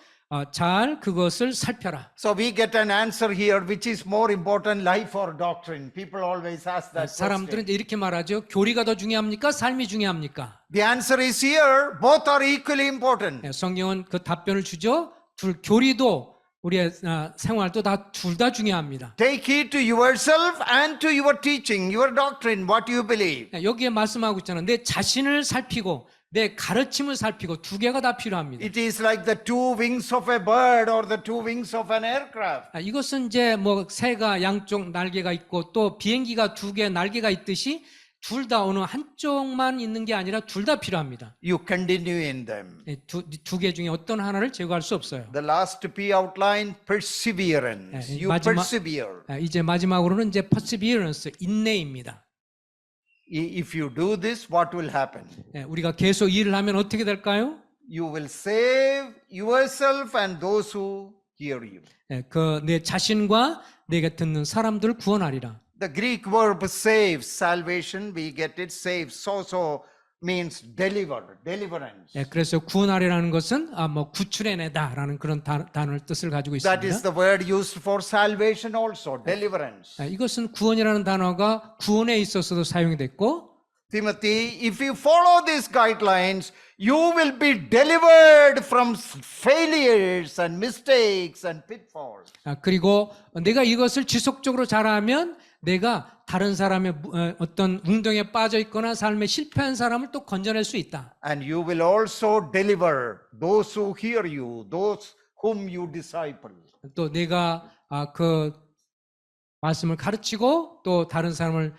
잘 그것을 살펴라. So we get an answer here, which is more important, life or doctrine? People always ask that 사람들은 question. 이제 이렇게 말하죠. 교리가 더 중요합니까? 삶이 중요합니까? The answer is here, both are equally important. 성경은 그 답변을 주죠. 교리도 우리의 생활도 둘 다 중요합니다. Take heed to yourself and to your teaching, your doctrine, what you believe. 여기에 말씀하고 있잖아요. 내 자신을 살피고 내 가르침을 살피고 두 개가 다 필요합니다. It is like the two wings of a bird or the two wings of an aircraft. 이것은 이제 뭐 새가 양쪽 날개가 있고 또 비행기가 두 개 날개가 있듯이 둘 다 어느 한쪽만 있는 게 아니라 둘 다 필요합니다. You continue in them. 두 개 중에 어떤 하나를 제거할 수 없어요. The last P outline, perseverance. You persevere. 이제 마지막으로는 이제 perseverance, 인내입니다. If you do this, what will happen? 우리가 계속 일을 하면 어떻게 될까요? You will save yourself and those who hear you. 그 내 자신과 내게 듣는 사람들을 구원하리라. The Greek verb save, salvation, we get it, save, so means deliver, deliverance. 그래서 구원하리라는 것은 뭐 구출해내다라는 그런 단어를 뜻을 가지고 있습니다. That is the word used for salvation also, deliverance. 이것은 구원이라는 단어가 구원에 있어서도 사용이 됐고, Timothy, if you follow these guidelines, you will be delivered from failures and mistakes and pitfalls. 그리고 내가 이것을 지속적으로 잘하면 내가 다른 사람의 어떤 웅덩이에 빠져 있거나 삶에 실패한 사람을 또 건져낼 수 있다. And you will also deliver those who hear you, those whom you disciple. 또 내가 그 말씀을 가르치고 또 다른 사람을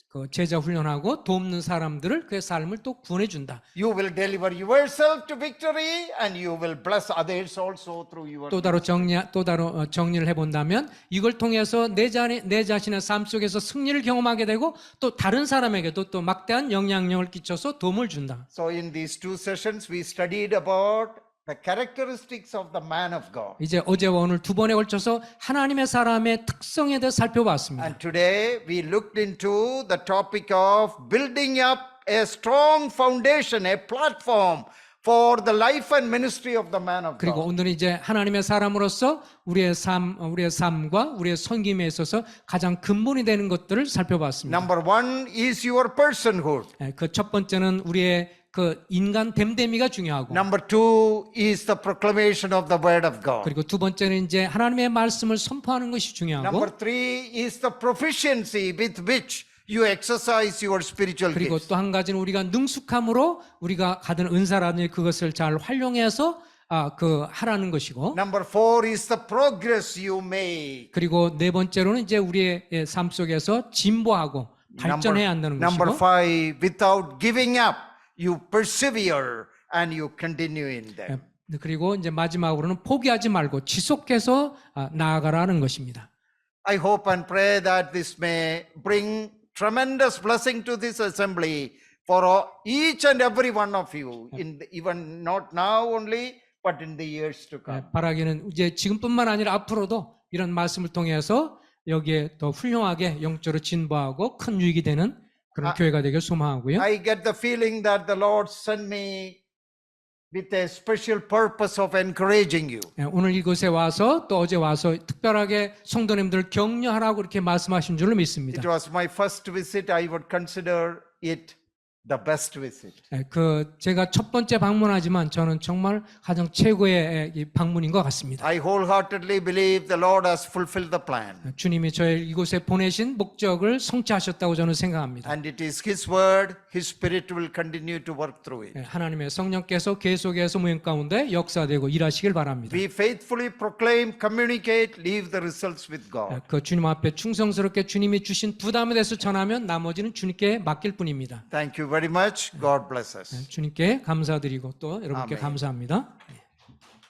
그 제자 훈련하고 돕는 사람들을 그의 삶을 또 구원해 준다. You will deliver yourself to victory and you will bless others also through your. 또 다른 정리를 해본다면 이걸 통해서 내 자신의 삶 속에서 승리를 경험하게 되고 또 다른 사람에게도 또 막대한 영향력을 끼쳐서 도움을 준다. So in these two sessions we studied about the characteristics of the man of God. 이제 어제와 오늘 두 번에 걸쳐서 하나님의 사람의 특성에 대해 살펴봤습니다. And today we looked into the topic of building up a strong foundation, a platform for the life and ministry of the man of 그리고 God. 오늘은 이제 하나님의 사람으로서 우리의 삶과 우리의 섬김에 있어서 가장 근본이 되는 것들을 살펴봤습니다. Number one is your personhood. 그 첫 번째는 우리의 그 인간 됨됨이가 중요하고, Number two is the proclamation of the word of God. 그리고 두 번째는 이제 하나님의 말씀을 선포하는 것이 중요하고, Number three is the proficiency with which you exercise your spiritual 그리고 gifts. 또 한 가지는 우리가 능숙함으로 우리가 가진 은사라든지 그것을 잘 활용해서 그 하라는 것이고, Number four is the progress you make. 그리고 네 번째로는 이제 우리의 삶 속에서 진보하고 발전해야 한다는 Number 것이고, five, without giving up, you persevere and you continue in them. 그리고 이제 마지막으로는 포기하지 말고 지속해서 나아가라는 것입니다. I hope and pray that this may bring tremendous blessing to this assembly for each and every one of you, even not now only, but in the years to come. 바라기는 이제 지금뿐만 아니라 앞으로도 이런 말씀을 통해서 여기에 더 훌륭하게 영적으로 진보하고 큰 유익이 되는 그런 교회가 되길 소망하고요. I get the feeling that the Lord sent me with a special purpose of encouraging you. 오늘 이곳에 와서 또 어제 와서 특별하게 성도님들을 격려하라고 이렇게 말씀하신 줄로 믿습니다. It was my first visit. I would consider it the best visit. 제가 첫 번째 방문하지만 저는 정말 가장 최고의 이 방문인 것 같습니다. I wholeheartedly believe the Lord has fulfilled the plan. 주님이 저를 이곳에 보내신 목적을 성취하셨다고 저는 생각합니다. And it is His word, His Spirit will continue to work through it. 하나님의 성령께서 계속해서 모임 가운데 역사되고 일하시길 바랍니다. We faithfully proclaim, communicate, leave the results with God. 그 주님 앞에 충성스럽게 주님이 주신 부담에 대해서 전하면 나머지는 주님께 맡길 뿐입니다. Thank you very much. God bless us. 주님께 감사드리고 또 여러분께 아멘. 감사합니다.